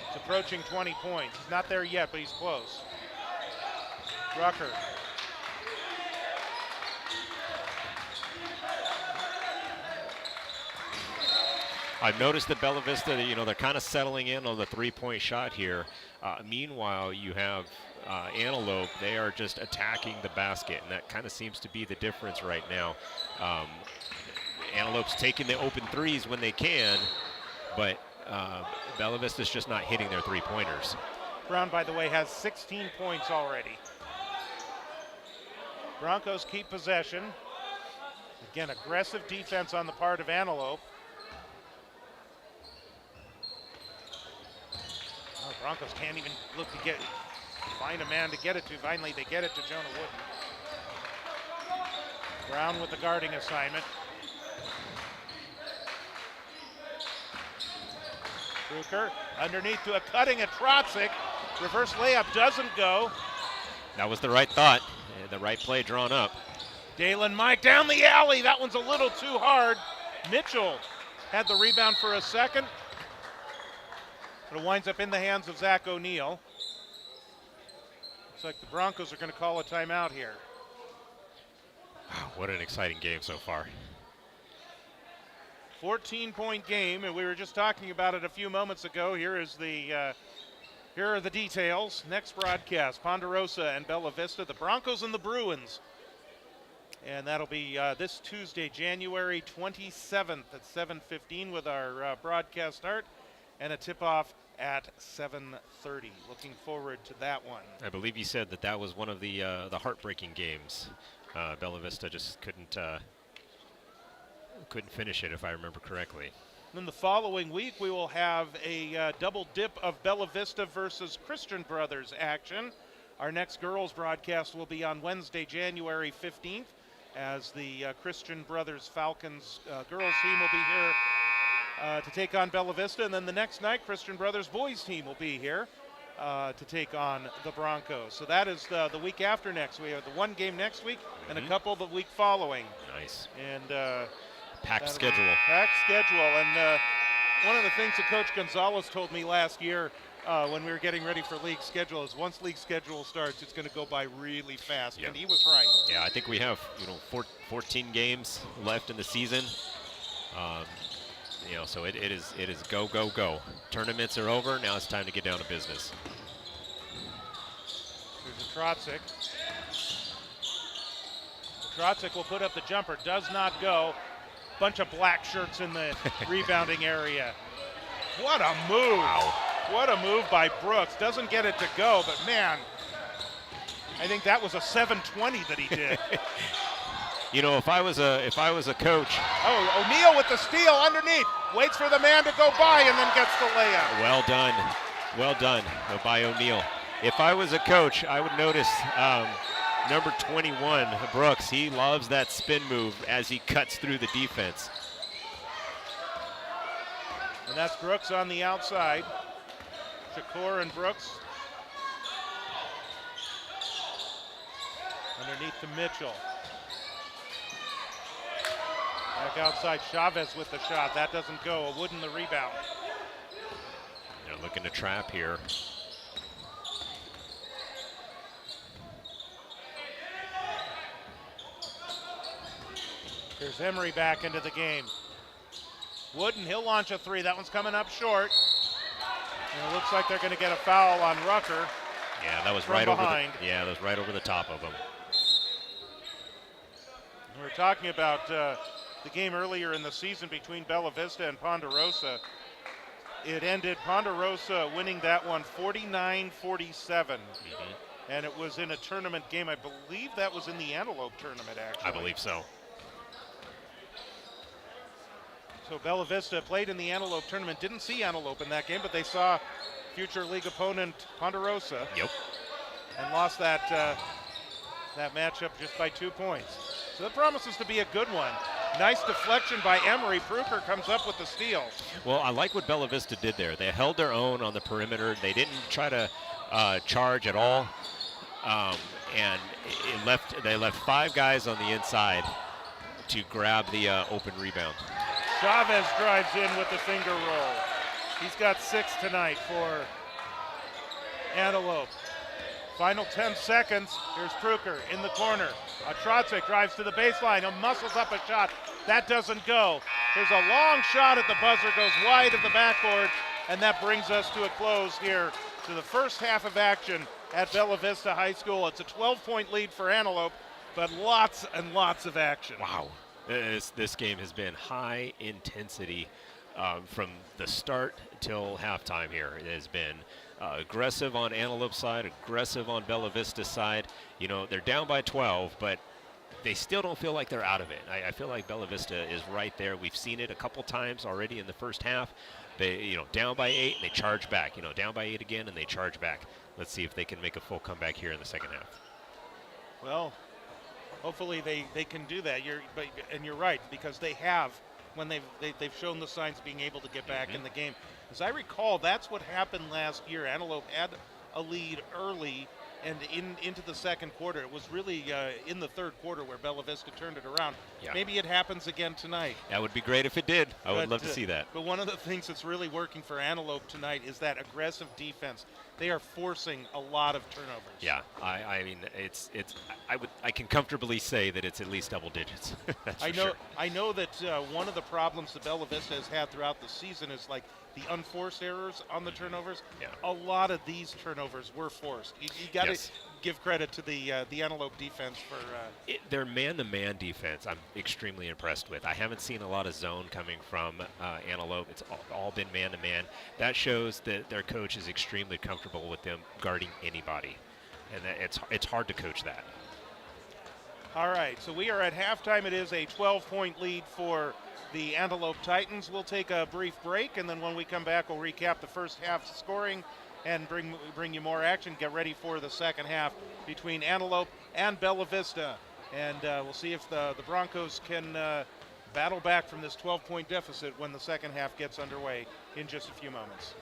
It's approaching 20 points. He's not there yet, but he's close. Rucker. I've noticed that Bella Vista, they're kind of settling in on the three-point shot here. Meanwhile, you have Antelope. They are just attacking the basket, and that kind of seems to be the difference right now. Antelope's taking the open threes when they can, but Bella Vista's just not hitting their three-pointers. Brown, by the way, has 16 points already. Broncos keep possession. Again, aggressive defense on the part of Antelope. Oh, Broncos can't even look to find a man to get it to. Finally, they get it to Jonah Wooden. Brown with the guarding assignment. Kruker underneath to a cutting at Trotzik. Reverse layup doesn't go. That was the right thought, the right play drawn up. Dalen Mike down the alley. That one's a little too hard. Mitchell had the rebound for a second. But it winds up in the hands of Zach O'Neal. Looks like the Broncos are going to call a timeout here. What an exciting game so far. 14-point game, and we were just talking about it a few moments ago. Here are the details. Next broadcast, Ponderosa and Bella Vista, the Broncos and the Bruins. And that'll be this Tuesday, January 27th at 7:15 with our broadcast start, and a tip-off at 7:30. Looking forward to that one. I believe you said that was one of the heartbreaking games. Bella Vista just couldn't finish it, if I remember correctly. Then the following week, we will have a double dip of Bella Vista versus Christian Brothers action. Our next girls broadcast will be on Wednesday, January 15th, as the Christian Brothers Falcons girls team will be here to take on Bella Vista. And then the next night, Christian Brothers boys team will be here to take on the Broncos. So that is the week after next. We have the one game next week and a couple the week following. Nice. And packed schedule. Packed schedule. And one of the things that Coach Gonzalez told me last year when we were getting ready for league schedule is once league schedule starts, it's going to go by really fast. Yeah. And he was right. Yeah, I think we have 14 games left in the season. So it is go, go, go. Tournaments are over. Now it's time to get down to business. Here's a Trotzik. Trotzik will put up the jumper. Does not go. Bunch of black shirts in the rebounding area. What a move. Wow. What a move by Brooks. Doesn't get it to go, but man, I think that was a 720 that he did. If I was a coach. Oh, O'Neal with the steal underneath. Waits for the man to go by and then gets the layup. Well done by O'Neal. If I was a coach, I would notice number 21, Brooks. He loves that spin move as he cuts through the defense. And that's Brooks on the outside. Shakur and Brooks. Underneath to Mitchell. Back outside, Chavez with the shot. That doesn't go. A Wooden the rebound. They're looking to trap here. Here's Emery back into the game. Wooden, he'll launch a three. That one's coming up short. And it looks like they're going to get a foul on Rucker. Yeah, that was right over the top of him. We were talking about the game earlier in the season between Bella Vista and Ponderosa. It ended Ponderosa winning that one 49-47. And it was in a tournament game. I believe that was in the Antelope tournament, actually. I believe so. So Bella Vista played in the Antelope tournament. Didn't see Antelope in that game, but they saw future league opponent Ponderosa. Yep. And lost that matchup just by 2 points. So that promises to be a good one. Nice deflection by Emery. Pruker comes up with the steal. Well, I like what Bella Vista did there. They held their own on the perimeter. They didn't try to charge at all. And they left 5 guys on the inside to grab the open rebound. Chavez drives in with the finger roll. He's got 6 tonight for Antelope. Final 10 seconds. Here's Pruker in the corner. Trotzik drives to the baseline and muscles up a shot. That doesn't go. There's a long shot at the buzzer, goes wide of the backboard, and that brings us to a close here to the first half of action at Bella Vista High School. It's a 12-point lead for Antelope, but lots and lots of action. Wow. This game has been high intensity from the start till halftime here. It has been aggressive on Antelope's side, aggressive on Bella Vista's side. They're down by 12, but they still don't feel like they're out of it. I feel like Bella Vista is right there. We've seen it a couple times already in the first half. They, down by 8, and they charge back. Down by 8 again, and they charge back. Let's see if they can make a full comeback here in the second half. Well, hopefully they can do that. You're right, because they have, when they've shown the signs of being able to get back in the game. As I recall, that's what happened last year. Antelope had a lead early and into the second quarter. It was really in the third quarter where Bella Vista turned it around. Yeah. Maybe it happens again tonight. That would be great if it did. I would love to see that. But one of the things that's really working for Antelope tonight is that aggressive defense. They are forcing a lot of turnovers. Yeah, I mean, I can comfortably say that it's at least double digits. That's for sure. I know that one of the problems that Bella Vista has had throughout the season is like the unforced errors on the turnovers. Yeah. A lot of these turnovers were forced. You got to give credit to the Antelope defense for their man-to-man defense. I'm extremely impressed with. I haven't seen a lot of zone coming from Antelope. It's all been man-to-man. That shows that their coach is extremely comfortable with them guarding anybody, and that it's hard to coach that. All right, so we are at halftime. It is a 12-point lead for the Antelope Titans. We'll take a brief break, and then when we come back, we'll recap the first half scoring and bring you more action. Get ready for the second half between Antelope and Bella Vista. And we'll see if the Broncos can battle back from this 12-point deficit when the second half gets underway in just a few moments.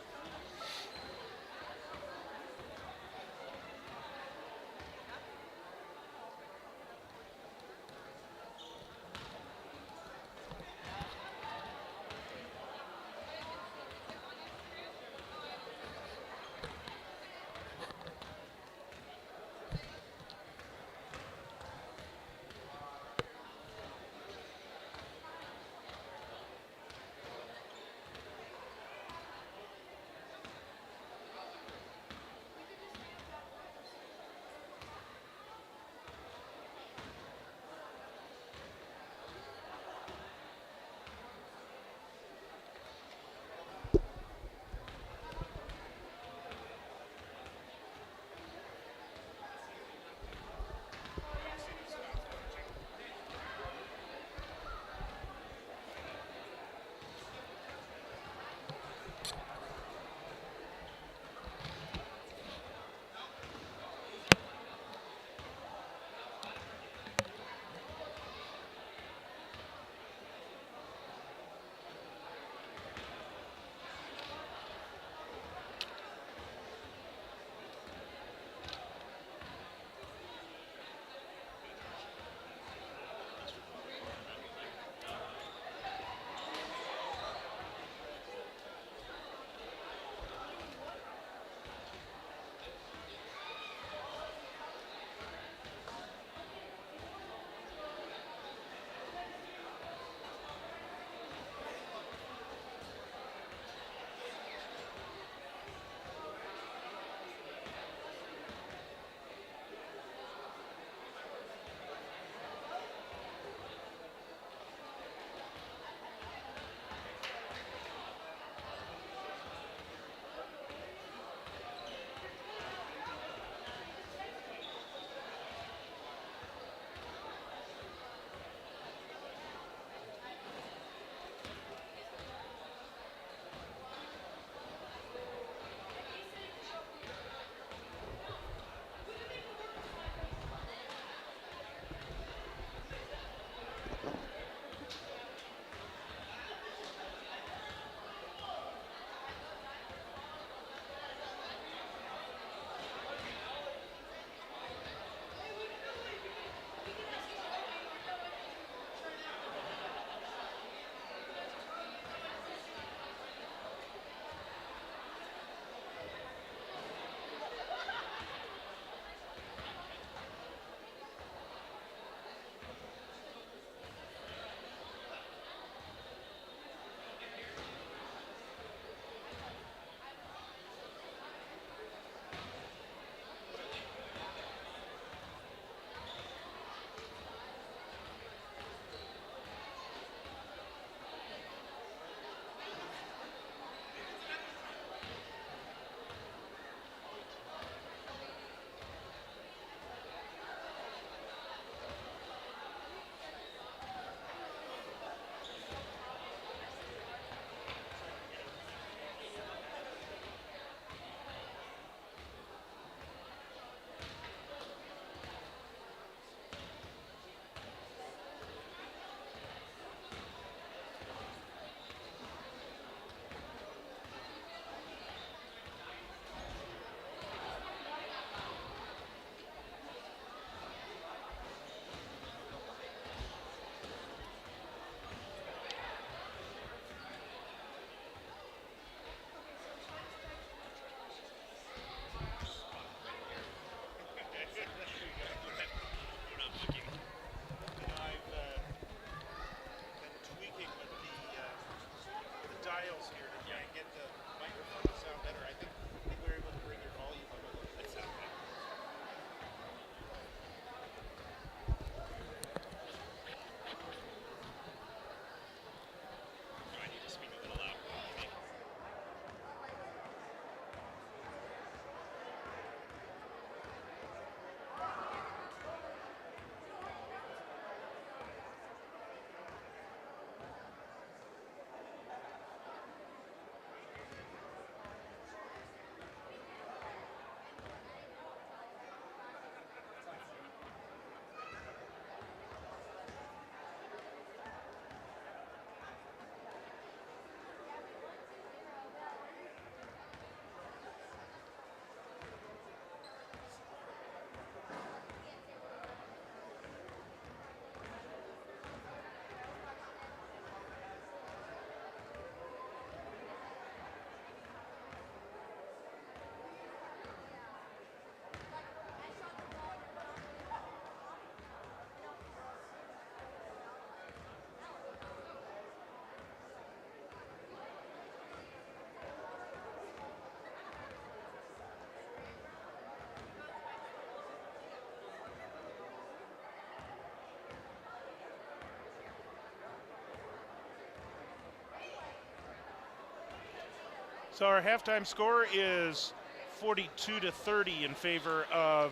So our halftime score is 42-30 in favor of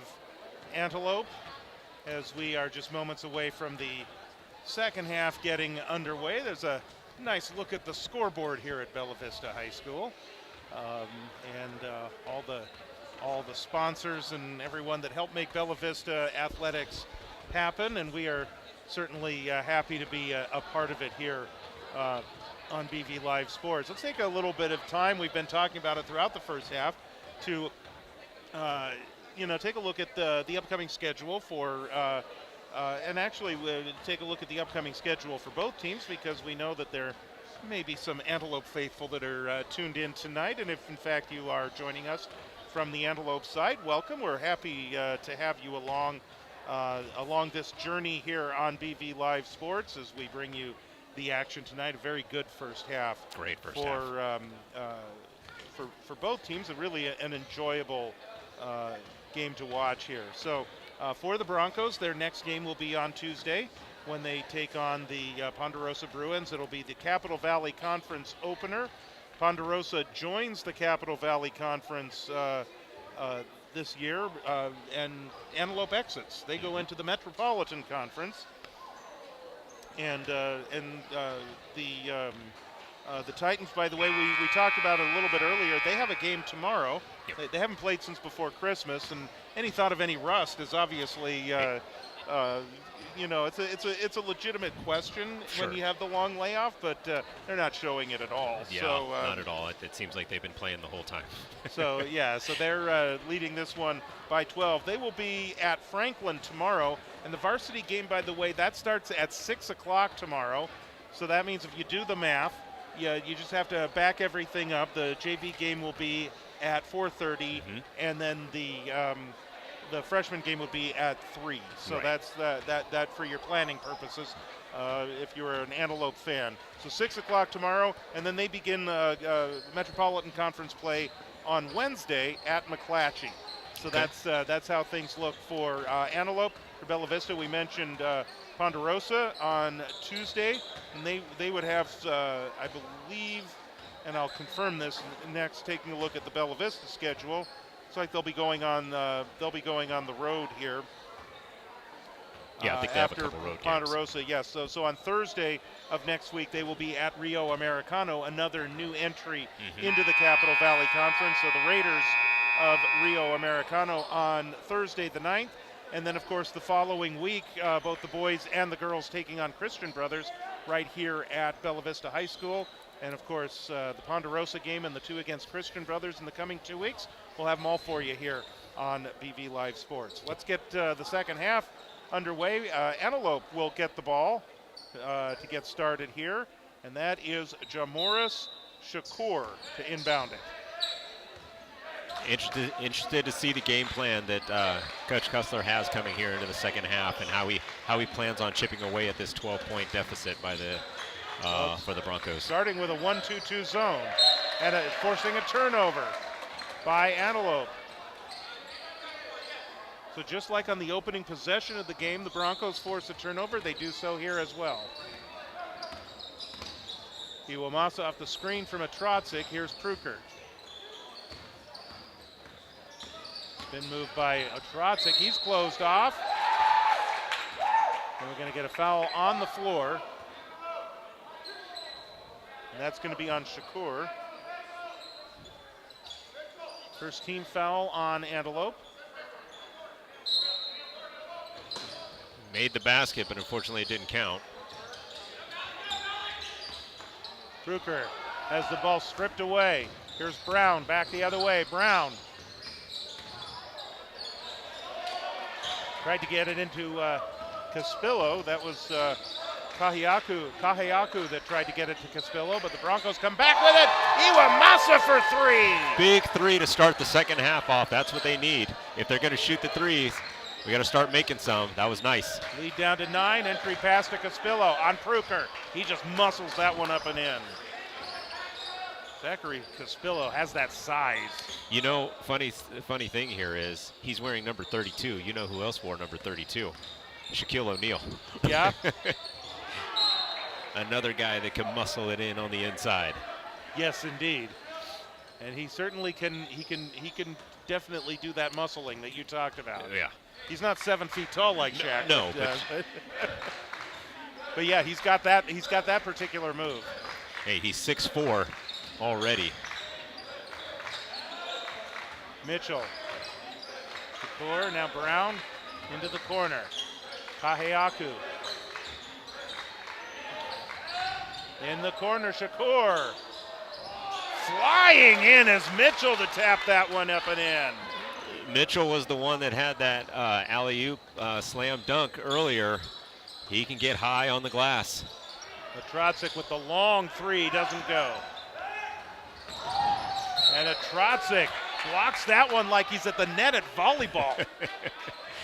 Antelope, as we are just moments away from the second half getting underway. There's a nice look at the scoreboard here at Bella Vista High School, and all the sponsors and everyone that helped make Bella Vista athletics happen, and we are certainly happy to be a part of it here on BV Live Sports. Let's take a little bit of time. We've been talking about it throughout the first half to take a look at the upcoming schedule for and actually we'll take a look at the upcoming schedule for both teams, because we know that there may be some Antelope faithful that are tuned in tonight. And if in fact you are joining us from the Antelope side, welcome. We're happy to have you along this journey here on BV Live Sports as we bring you the action tonight. A very good first half. Great first half. For both teams, and really an enjoyable game to watch here. So for the Broncos, their next game will be on Tuesday when they take on the Ponderosa Bruins. It'll be the Capital Valley Conference opener. Ponderosa joins the Capital Valley Conference this year, and Antelope exits. They go into the Metropolitan Conference, and the Titans, by the way, we talked about it a little bit earlier. They have a game tomorrow. Yep. They haven't played since before Christmas, and any thought of any rust is obviously, it's a legitimate question. Sure. When you have the long layoff, but they're not showing it at all. Yeah, so, not at all. It seems like they've been playing the whole time. so they're leading this one by 12. They will be at Franklin tomorrow, and the varsity game, by the way, that starts at 6 o'clock tomorrow. So that means if you do the math, you just have to back everything up. The JV game will be at 4:30, and then the freshman game would be at 3. So right. That's that for your planning purposes, if you're an Antelope fan. So 6 o'clock tomorrow, and then they begin Metropolitan Conference play on Wednesday at McClatchy. So okay. That's how things look for Antelope. For Bella Vista, we mentioned Ponderosa on Tuesday, and they would have, I believe, and I'll confirm this next, taking a look at the Bella Vista schedule. It's like they'll be going on the road here. Yeah, I think they have a couple road games. Ponderosa, yes. So on Thursday of next week, they will be at Rio Americano, another new entry into the Capital Valley Conference. So the Raiders of Rio Americano on Thursday the 9th. And then, of course, the following week, both the boys and the girls taking on Christian Brothers right here at Bella Vista High School. And, of course, the Ponderosa game and the 2 against Christian Brothers in the coming 2 weeks. We'll have them all for you here on BV Live Sports. Let's get the second half underway. Antelope will get the ball to get started here. And that is Jamoris Shakur to inbound it. Interested to see the game plan that Coach Cussler has coming here into the second half, and how he plans on chipping away at this 12-point deficit by for the Broncos. Starting with a 1-2-2 zone and forcing a turnover by Antelope. So just like on the opening possession of the game, the Broncos force a turnover. They do so here as well. Iwamasa off the screen from a Trotzik. Here's Prukert. Been moved by Trotzik. He's closed off. And we're going to get a foul on the floor. And that's going to be on Shakur. First team foul on Antelope. Made the basket, but unfortunately it didn't count. Prukert has the ball stripped away. Here's Brown back the other way. Brown tried to get it into Caspillo. That was Kahiaku that tried to get it to Caspillo, but the Broncos come back with it. Iwamasa for 3. Big 3 to start the second half off. That's what they need. If they're going to shoot the threes, we got to start making some. That was nice. Lead down to 9. Entry pass to Caspillo on Prukert. He just muscles that one up and in. Zachary Caspillo has that size. You know, funny thing here is he's wearing number 32. You know who else wore number 32? Shaquille O'Neal. Yeah. Another guy that can muscle it in on the inside. Yes, indeed. And he certainly can. He can definitely do that muscling that you talked about. Yeah. He's not 7 feet tall like Shaq. No, but yeah, he's got that. He's got that particular move. Hey, he's 6'4" already. Mitchell. Shakur, now Brown into the corner. Kaheaku. In the corner, Shakur. Flying in as Mitchell to tap that one up and in. Mitchell was the one that had that alley-oop slam dunk earlier. He can get high on the glass. Trotzik with the long three, doesn't go. And Trotzik blocks that one like he's at the net at volleyball.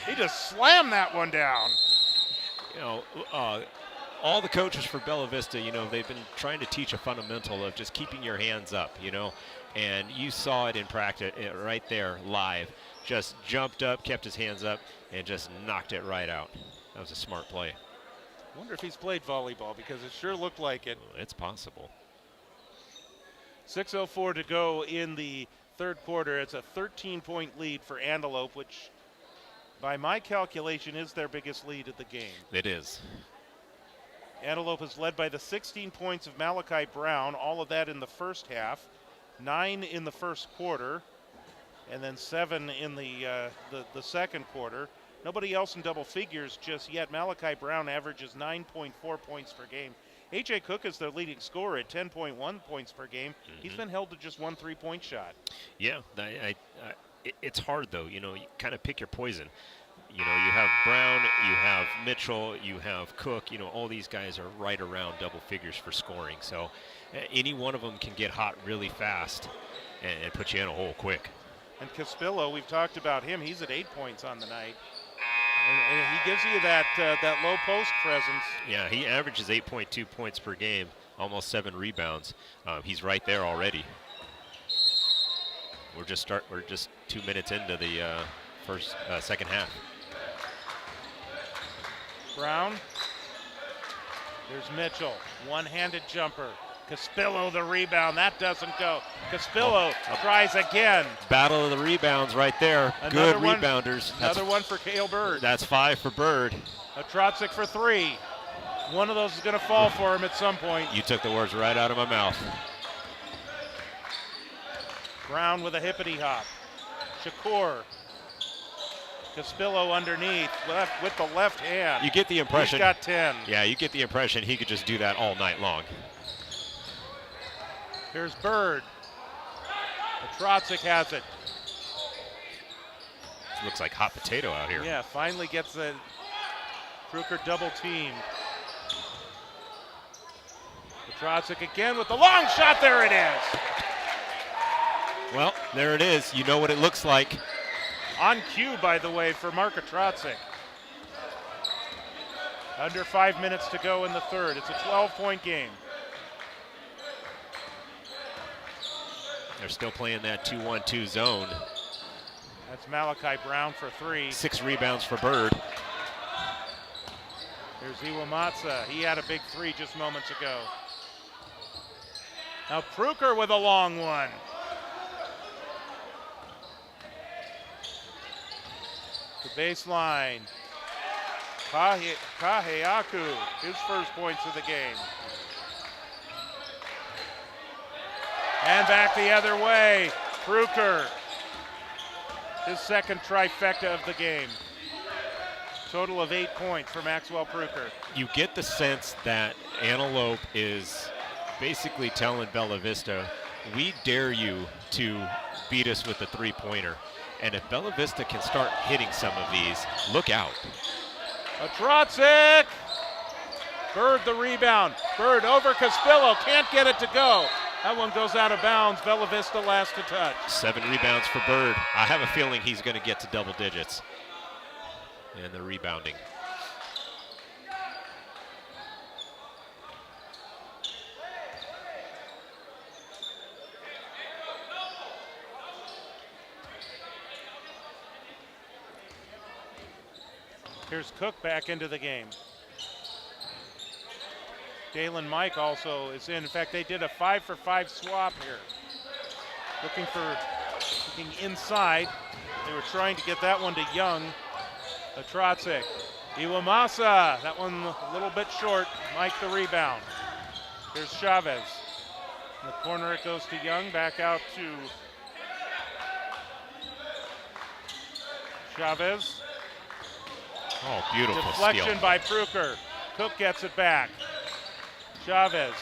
He just slammed that one down. You know, all the coaches for Bella Vista, you know, they've been trying to teach a fundamental of just keeping your hands up, you know, and you saw it in practice right there live. Just jumped up, kept his hands up, and just knocked it right out. That was a smart play. I wonder if he's played volleyball because it sure looked like it. It's possible. 6:04 to go in the third quarter. It's a 13-point lead for Antelope, which by my calculation is their biggest lead of the game. It is. Antelope is led by the 16 points of Malachi Brown, all of that in the first half, 9 in the first quarter, and then 7 in the second quarter. Nobody else in double figures just yet. Malachi Brown averages 9.4 points per game. A.J. Cook is their leading scorer at 10.1 points per game. He's been held to just 1 3-point shot. Yeah, it's hard though. You know, you kind of pick your poison. You know, you have Brown, you have Mitchell, you have Cook. You know, all these guys are right around double figures for scoring. So any one of them can get hot really fast and put you in a hole quick. And Caspillo, we've talked about him. He's at 8 points on the night. And he gives you that low post presence. Yeah, he averages 8.2 points per game, almost 7 rebounds. He's right there already. We're just 2 minutes into the second half. Brown. There's Mitchell, one-handed jumper. Caspillo the rebound, that doesn't go. Caspillo tries again. Battle of the rebounds right there. Another Good one, rebounders. Another one for Cale Bird. That's 5 for Bird. Trotzik for 3. One of those is going to fall for him at some point. You took the words right out of my mouth. Brown with a hippity hop. Shakur. Caspillo underneath with the left hand. You get the impression. He's got 10. Yeah, you get the impression he could just do that all night long. Here's Bird. Trotzik has it. Looks like hot potato out here. Yeah, finally gets the Kruger double team. Trotzik again with the long shot. There it is. Well, there it is. You know what it looks like. On cue, by the way, for Marka Trotzik. Under 5 minutes to go in the third. It's a 12-point game. They're still playing that 2-1-2 zone. That's Malachi Brown for 3. 6 rebounds for Bird. Here's Iwamatsa. He had a big 3 just moments ago. Now Kruger with a long one. The baseline. Kaheaku, his first points of the game. And back the other way. Kruger, his second trifecta of the game. Total of 8 points for Maxwell Kruger. You get the sense that Antelope is basically telling Bella Vista, we dare you to beat us with the 3-pointer. And if Bella Vista can start hitting some of these, look out. Trotzik. Bird the rebound. Bird over Caspillo. Can't get it to go. That one goes out of bounds. Bella Vista last to touch. 7 rebounds for Bird. I have a feeling he's going to get to double digits. And the rebounding. Here's Cook back into the game. Dalen Mike also is in. In fact, they did a 5-for-5 swap here. looking inside. They were trying to get that one to Young. Atrotzik. Iwamasa, that one a little bit short. Mike the rebound. Here's Chavez. In the corner it goes to Young, back out to Chavez. Oh, beautiful Deflection steal. by Pruker. Cook gets it back. Chavez.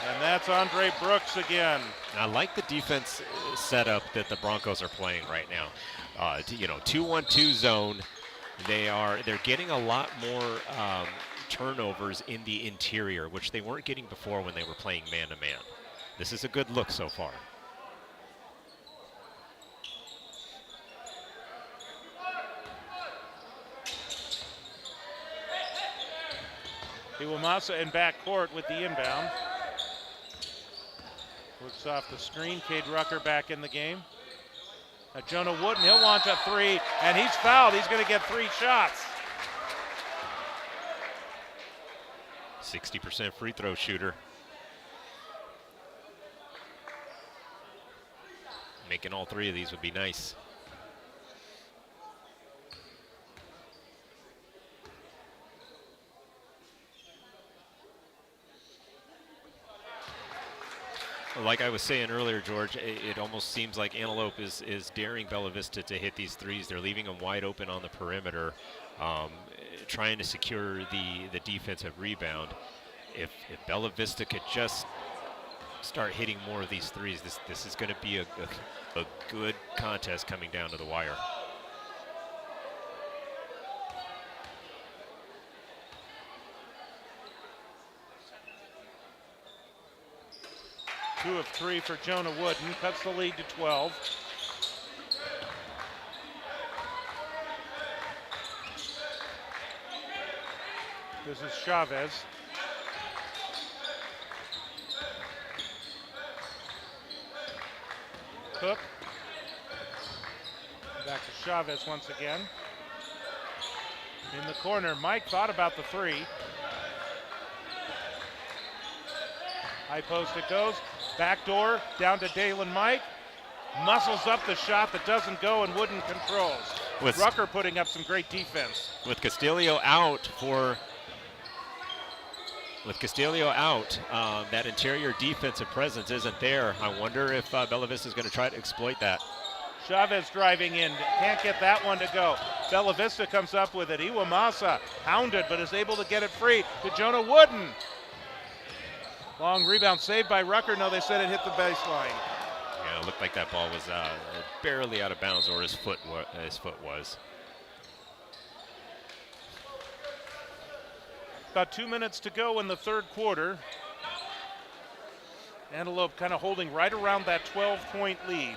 And that's Andre Brooks again. I like the defense setup that the Broncos are playing right now. 2-1-2 zone. They're getting a lot more turnovers in the interior, which they weren't getting before when they were playing man-to-man. This is a good look so far. Iwamasa in backcourt with the inbound. Works off the screen. Cade Rucker back in the game. Jonah Wooden, he'll launch a three, and he's fouled. He's going to get 3 shots. 60% free throw shooter. Making all 3 of these would be nice. Like I was saying earlier, George, it almost seems like Antelope is daring Bella Vista to hit these threes. They're leaving them wide open on the perimeter, trying to secure the defensive rebound. If Bella Vista could just start hitting more of these threes, this is going to be a good contest coming down to the wire. Two of 3 for Jonah Wooden, cuts the lead to 12. This is Chavez. Cook. Back to Chavez once again. In the corner, Mike thought about the 3. High post it goes. Backdoor down to Dalen Mike. Muscles up the shot that doesn't go, and Wooden controls. With Rucker putting up some great defense. With Castillo out, that interior defensive presence isn't there. I wonder if Bella Vista is going to try to exploit that. Chavez driving in, can't get that one to go. Bella Vista comes up with it. Iwamasa hounded, but is able to get it free to Jonah Wooden. Long rebound saved by Rucker. No, they said it hit the baseline. Yeah, it looked like that ball was barely out of bounds, or his foot was. About 2 minutes to go in the third quarter. Antelope kind of holding right around that 12-point lead.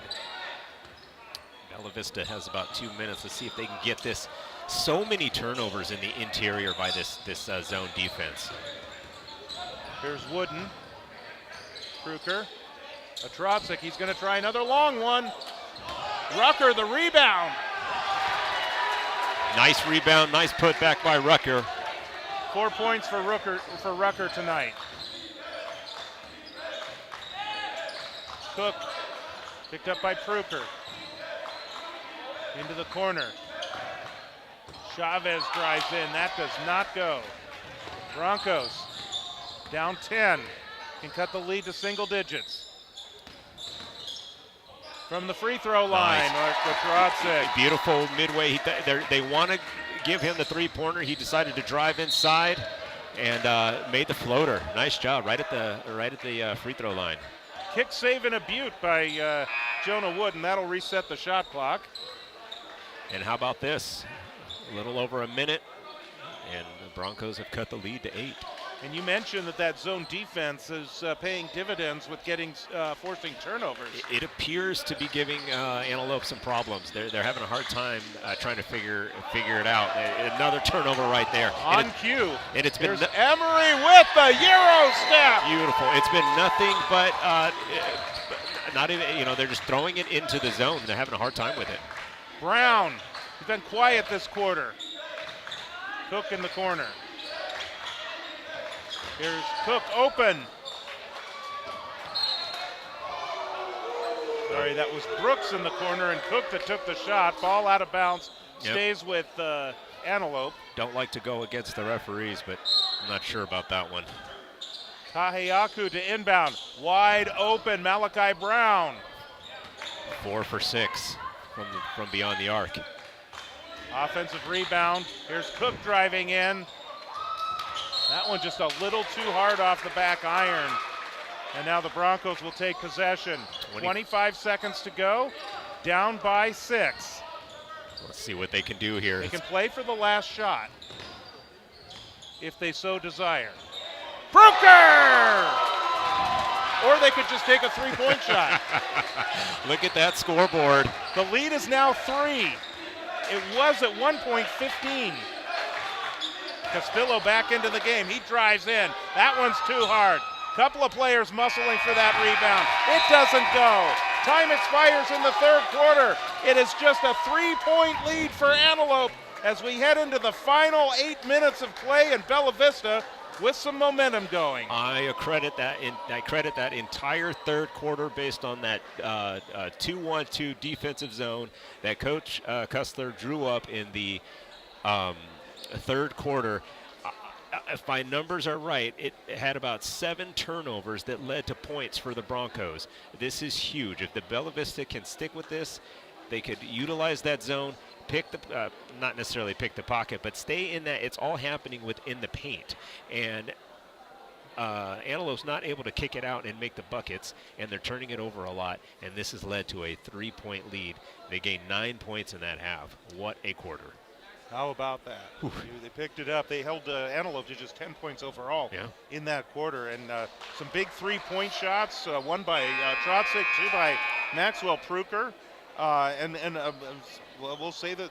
Bella Vista has about 2 minutes to see if they can get this. So many turnovers in the interior by this zone defense. Here's Wooden. Kruker. Atrotzik, he's going to try another long one. Rucker, the rebound. Nice rebound, nice put back by Rucker. 4 points for Rucker tonight. Cook, picked up by Pruker. Into the corner. Chavez drives in, that does not go. Broncos down 10, can cut the lead to single digits. From the free throw line, Mark Atrotzik. Beautiful midway. They want to give him the three-pointer. He decided to drive inside and made the floater. Nice job, right at the free throw line. Kick save and a butte by Jonah Wooden. That'll reset the shot clock. And how about this? A little over a minute, and the Broncos have cut the lead to 8. And you mentioned that zone defense is paying dividends with forcing turnovers. It appears to be giving Antelope some problems. They're having a hard time trying to figure it out. Another turnover right there. On cue. And it's been Emery with the Euro step. Beautiful. It's been nothing but not even. They're just throwing it into the zone. They're having a hard time with it. Brown, he's been quiet this quarter. Cook in the corner. Here's Cook open. Sorry, that was Brooks in the corner and Cook that took the shot. Ball out of bounds, stays with Antelope. Don't like to go against the referees, but I'm not sure about that one. Kaheaku to inbound, wide open, Malachi Brown. 4 for 6 from beyond the arc. Offensive rebound, here's Cook driving in. That one just a little too hard off the back iron. And now the Broncos will take possession. 25 seconds to go, down by 6. Let's see what they can do here. They can play for the last shot if they so desire. Brooker! Or they could just take a three-point shot. Look at that scoreboard. The lead is now 3. It was at one point 15. Caspillo back into the game. He drives in. That one's too hard. Couple of players muscling for that rebound. It doesn't go. Time expires in the third quarter. It is just a 3-point lead for Antelope as we head into the final 8 minutes of play in Bella Vista with some momentum going. I credit that entire third quarter based on that 2-1-2 defensive zone that Coach Cussler drew up in the third quarter. If my numbers are right, it had about 7 turnovers that led to points for the Broncos. This is huge. If the Bella Vista can stick with this, they could utilize that zone, not necessarily pick the pocket, but stay in that. It's all happening within the paint. And Antelope's not able to kick it out and make the buckets, and they're turning it over a lot, and this has led to a 3-point lead. They gained 9 points in that half. What a quarter. How about that? They picked it up. They held Antelope to just 10 points overall in that quarter. And some big 3-point shots, one by Trotzik, 2 by Maxwell Pruker. We'll say that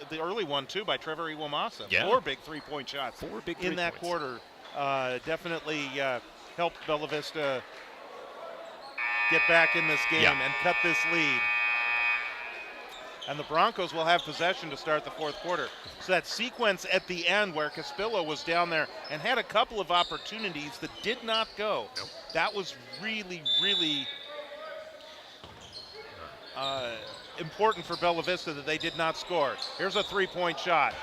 the early one, too, by Trevor Iwamasa. Yeah. 4 big 3-point shots 4 big in that quarter. Definitely helped Bella Vista get back in this game and cut this lead. And the Broncos will have possession to start the fourth quarter. So that sequence at the end where Caspillo was down there and had a couple of opportunities that did not go. Nope. That was really, really important for Bella Vista that they did not score. Here's a 3-point shot.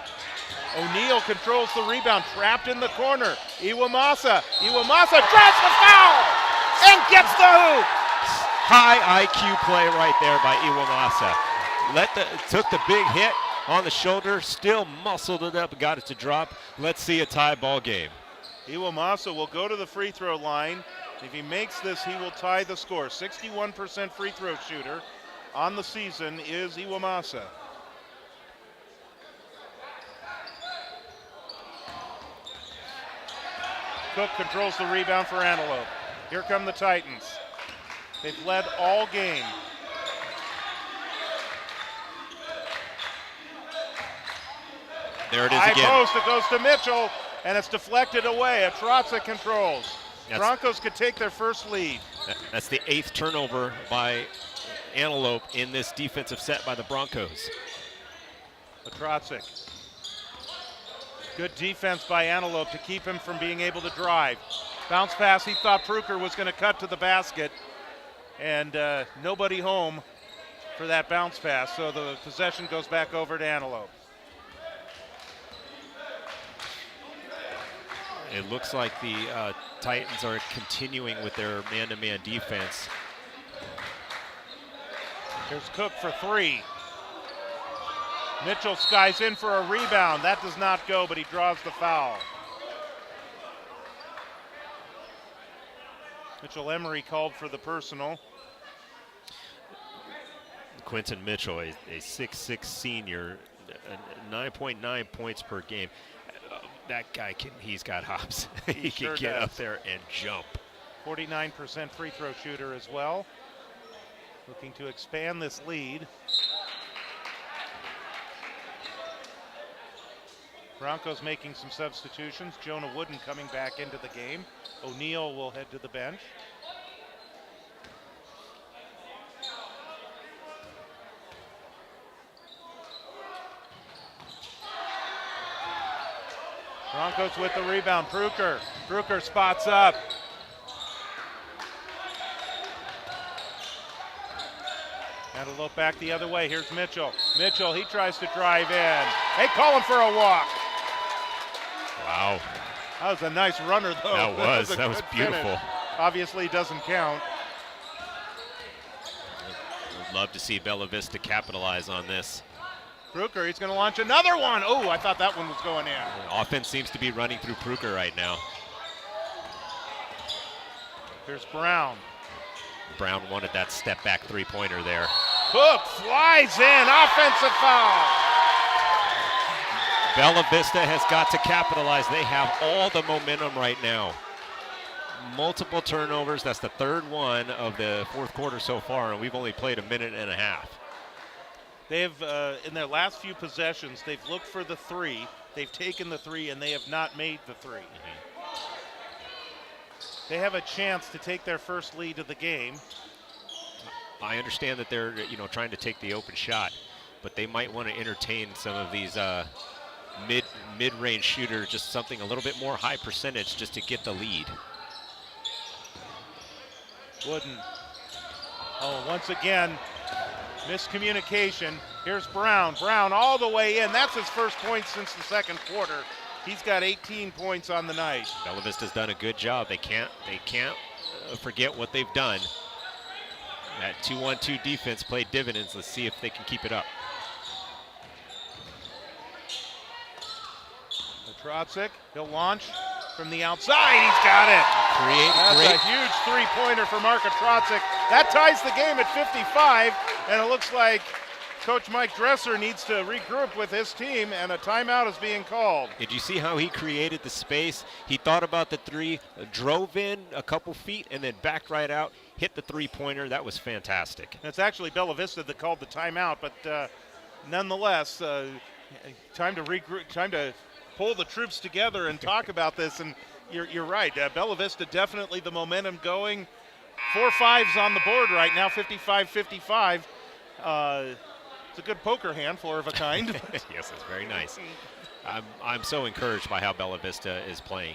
O'Neal controls the rebound, trapped in the corner. Iwamasa draws the foul and gets the hoop. High IQ play right there by Iwamasa. Took the big hit on the shoulder, still muscled it up, got it to drop. Let's see a tie ball game. Iwamasa will go to the free throw line. If he makes this, he will tie the score. 61% free throw shooter on the season is Iwamasa. Cook controls the rebound for Antelope. Here come the Titans. They've led all game. There it is High again. post, it goes to Mitchell, and it's deflected away. Atraza controls. Broncos could take their first lead. That's the 8th turnover by Antelope in this defensive set by the Broncos. Atrazik. Good defense by Antelope to keep him from being able to drive. Bounce pass, he thought Pruker was going to cut to the basket, and nobody home for that bounce pass, so the possession goes back over to Antelope. It looks like the Titans are continuing with their man-to-man defense. Here's Cook for 3. Mitchell skies in for a rebound. That does not go, but he draws the foul. Mitchell Emery called for the personal. Quentin Mitchell, a 6'6" senior, 9.9 points per game. That guy he's got hops. He sure can get does. up there and jump. 49% free throw shooter as well. Looking to expand this lead. Broncos making some substitutions. Jonah Wooden coming back into the game. O'Neal will head to the bench. Broncos with the rebound. Pruker spots up. Antelope back the other way. Here's Mitchell. Mitchell, he tries to drive in. They call him for a walk. Wow. That was a nice runner, though. That was beautiful. Finish. Obviously doesn't count. I'd love to see Bella Vista capitalize on this. Pruker, he's going to launch another one. Oh, I thought that one was going in. The offense seems to be running through Pruker right now. Here's Brown. Brown wanted that step back three-pointer there. Cook flies in, offensive foul. Bella Vista has got to capitalize. They have all the momentum right now. Multiple turnovers. That's the third one of the fourth quarter so far, and we've only played a minute and a half. They've, in their last few possessions, they've looked for the three. They've taken the three, and they have not made the three. Mm-hmm. They have a chance to take their first lead of the game. I understand that they're, trying to take the open shot, but they might want to entertain some of these mid-range shooters, just something a little bit more high percentage just to get the lead. Wooden. Oh, once again, miscommunication. Here's Brown. Brown all the way in. That's his first point since the second quarter. He's got 18 points on the night. Bella Vista's done a good job. They can't forget what they've done. That 2-1-2 defense played dividends. Let's see if they can keep it up. Trotzik, he'll launch from the outside. He's got it. That's a huge three-pointer for Marka Trotzik. That ties the game at 55, and it looks like Coach Mike Dresser needs to regroup with his team, and a timeout is being called. Did you see how he created the space? He thought about the three, drove in a couple feet, and then backed right out, hit the three-pointer. That was fantastic. It's actually Bella Vista that called the timeout, but nonetheless, time to regroup, time to pull the troops together and talk about this. And you're right, Bella Vista definitely the momentum going. 4 5s on the board right now, 55-55. It's a good poker hand, 4 of a kind. Yes, it's very nice. I'm so encouraged by how Bella Vista is playing.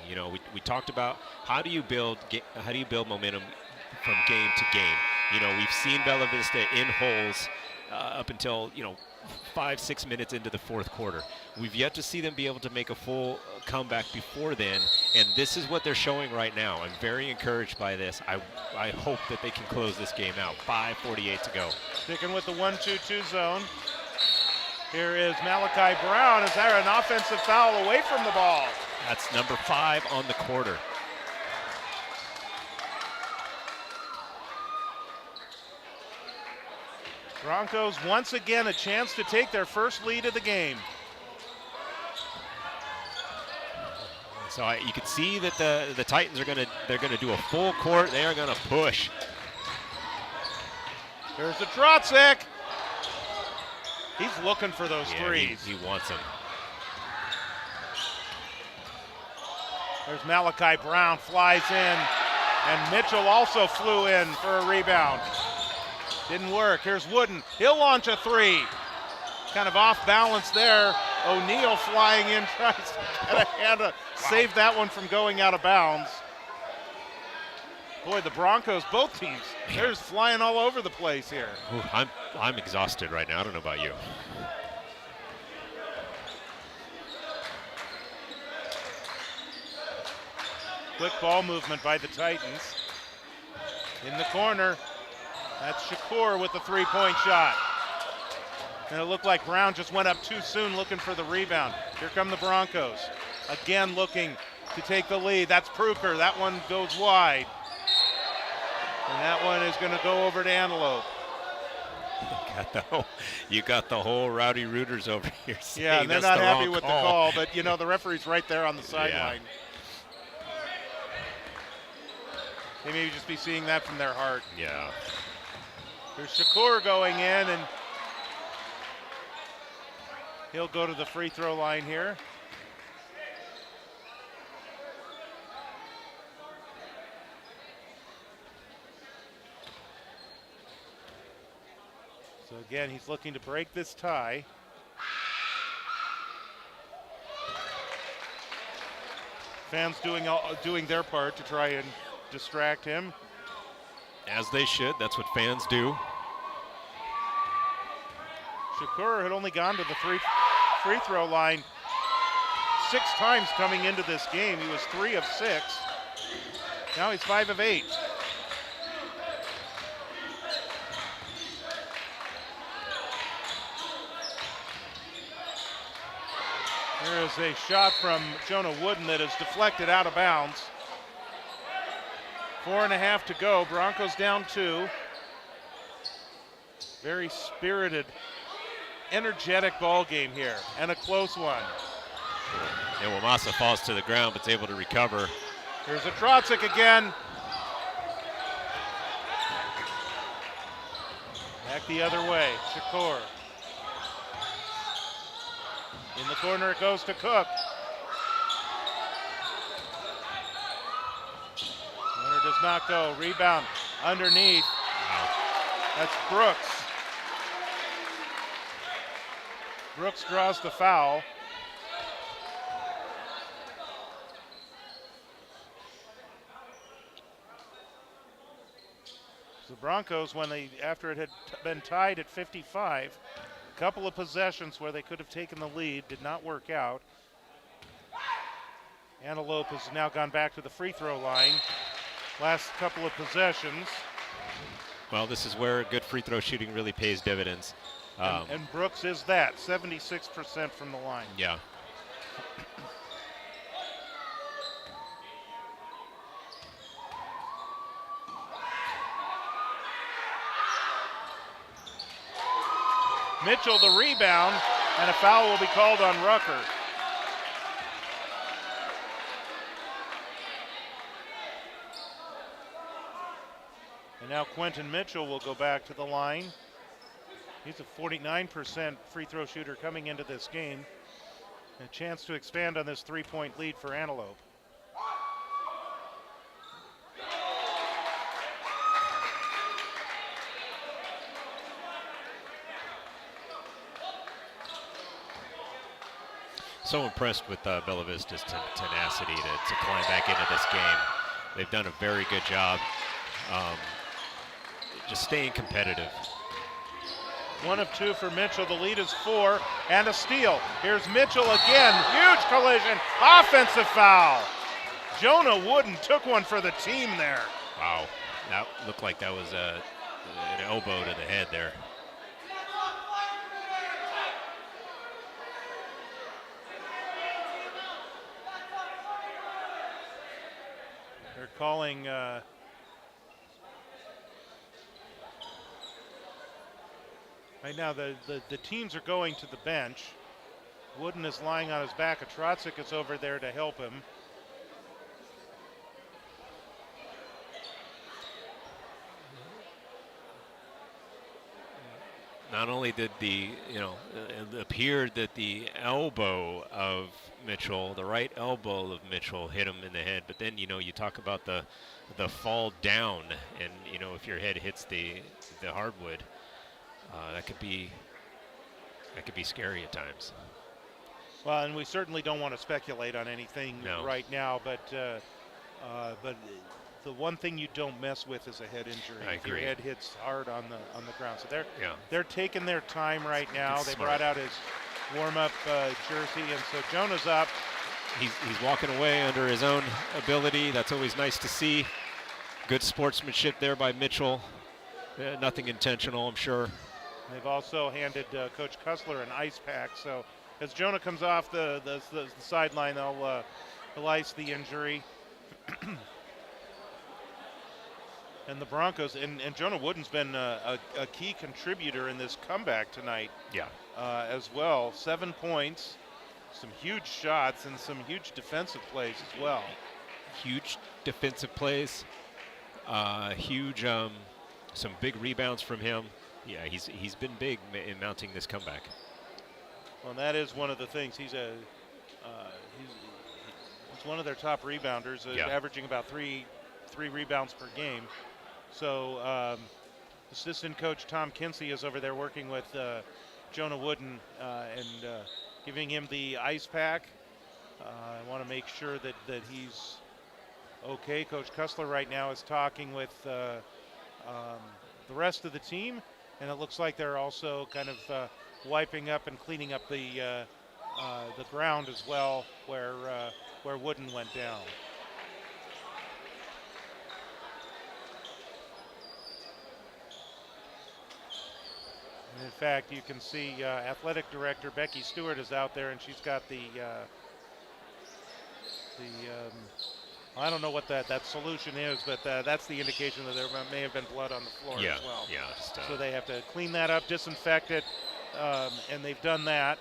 We talked about how do you build momentum from game to game. We've seen Bella Vista in holes up until 5-6 minutes into the fourth quarter. We've yet to see them be able to make a full comeback before then, and this is what they're showing right now. I'm very encouraged by this. I hope that they can close this game out. 5:48 to go. Sticking with the 1-2-2 zone. Here is Malachi Brown. Is there an offensive foul away from the ball? That's number 5 on the quarter. Broncos once again a chance to take their first lead of the game. So you can see that the Titans are gonna do a full court. They are gonna push. Here's the Trotzik. He's looking for those threes. He wants them. There's Malachi Brown, flies in, and Mitchell also flew in for a rebound. Didn't work. Here's Wooden. He'll launch a three. Kind of off balance there. O'Neal flying in, tries to get a hand to save that one from going out of bounds. Boy, the Broncos, both teams, they're just flying all over the place here. Ooh, I'm exhausted right now. I don't know about you. Quick ball movement by the Titans. In the corner, that's Shakur with the three-point shot. And it looked like Brown just went up too soon looking for the rebound. Here come the Broncos. Again looking to take the lead. That's Pruker. That one goes wide. And that one is going to go over to Antelope. You got the whole Rowdy Rooters over here saying yeah, and they're not happy with the call, but the referee's right there on the sideline. They may just be seeing that from their heart. Yeah. Here's Shakur going in, and he'll go to the free throw line here. So again, he's looking to break this tie. Fans doing their part to try and distract him. As they should. That's what fans do. Shakur had only gone to the free throw line 6 times coming into this game. He was 3 of 6. Now he's 5 of 8. There is a shot from Jonah Wooden that is deflected out of bounds. 4.5 to go. Broncos down 2. Very spirited, energetic ball game here, and a close one. And Wamasa falls to the ground, but is able to recover. Here's a Trotzik again. Back the other way, Shakur. In the corner it goes to Cook. Winner does not go. Rebound underneath. Wow. That's Brooks. Brooks draws the foul. The Broncos, after it had been tied at 55, a couple of possessions where they could have taken the lead did not work out. Antelope has now gone back to the free throw line. Last couple of possessions. Well, this is where good free throw shooting really pays dividends. And Brooks is that, 76% from the line. Yeah. Mitchell the rebound, and a foul will be called on Rucker. And now Quentin Mitchell will go back to the line. He's a 49% free throw shooter coming into this game. A chance to expand on this 3-point lead for Antelope. So impressed with Bella Vista's tenacity to climb back into this game. They've done a very good job just staying competitive. 1 of 2 for Mitchell. The lead is 4, and a steal. Here's Mitchell again. Huge collision. Offensive foul. Jonah Wooden took one for the team there. Wow. That looked like that was an elbow to the head there. They're calling right now the teams are going to the bench. Wooden is lying on his back. A Trotzik is over there to help him. Not only did it appeared that the elbow of Mitchell, the right elbow of Mitchell, hit him in the head, but then you talk about the fall down, and if your head hits the hardwood, that could be scary at times. Well, and we certainly don't want to speculate on anything right now, but the one thing you don't mess with is a head injury. I if your agree. head hits hard on the ground. So Yeah. they're taking their time right now. It's They smart. brought out his warm-up jersey, and so Jonah's up. He's walking away under his own ability. That's always nice to see. Good sportsmanship there by Mitchell. Nothing intentional, I'm sure. They've also handed Coach Kussler an ice pack. So as Jonah comes off the sideline, they'll ice the injury. And the Broncos, and Jonah Wooden's been a key contributor in this comeback tonight. Yeah. As well. 7 points, some huge shots, and some huge defensive plays as well. Huge defensive plays. Huge, some big rebounds from him. Yeah, he's been big in mounting this comeback. Well, and that is one of the things. He's one of their top rebounders, averaging about three rebounds per game. So assistant coach Tom Kinsey is over there working with Jonah Wooden and giving him the ice pack. I want to make sure that he's okay. Coach Kussler right now is talking with the rest of the team, and it looks like they're also kind of wiping up and cleaning up the ground as well, where Wooden went down. And in fact, you can see athletic director Becky Stewart is out there, and she's got I don't know what that solution is, but that's the indication that there may have been blood on the floor as well. Yeah. So they have to clean that up, disinfect it, and they've done that.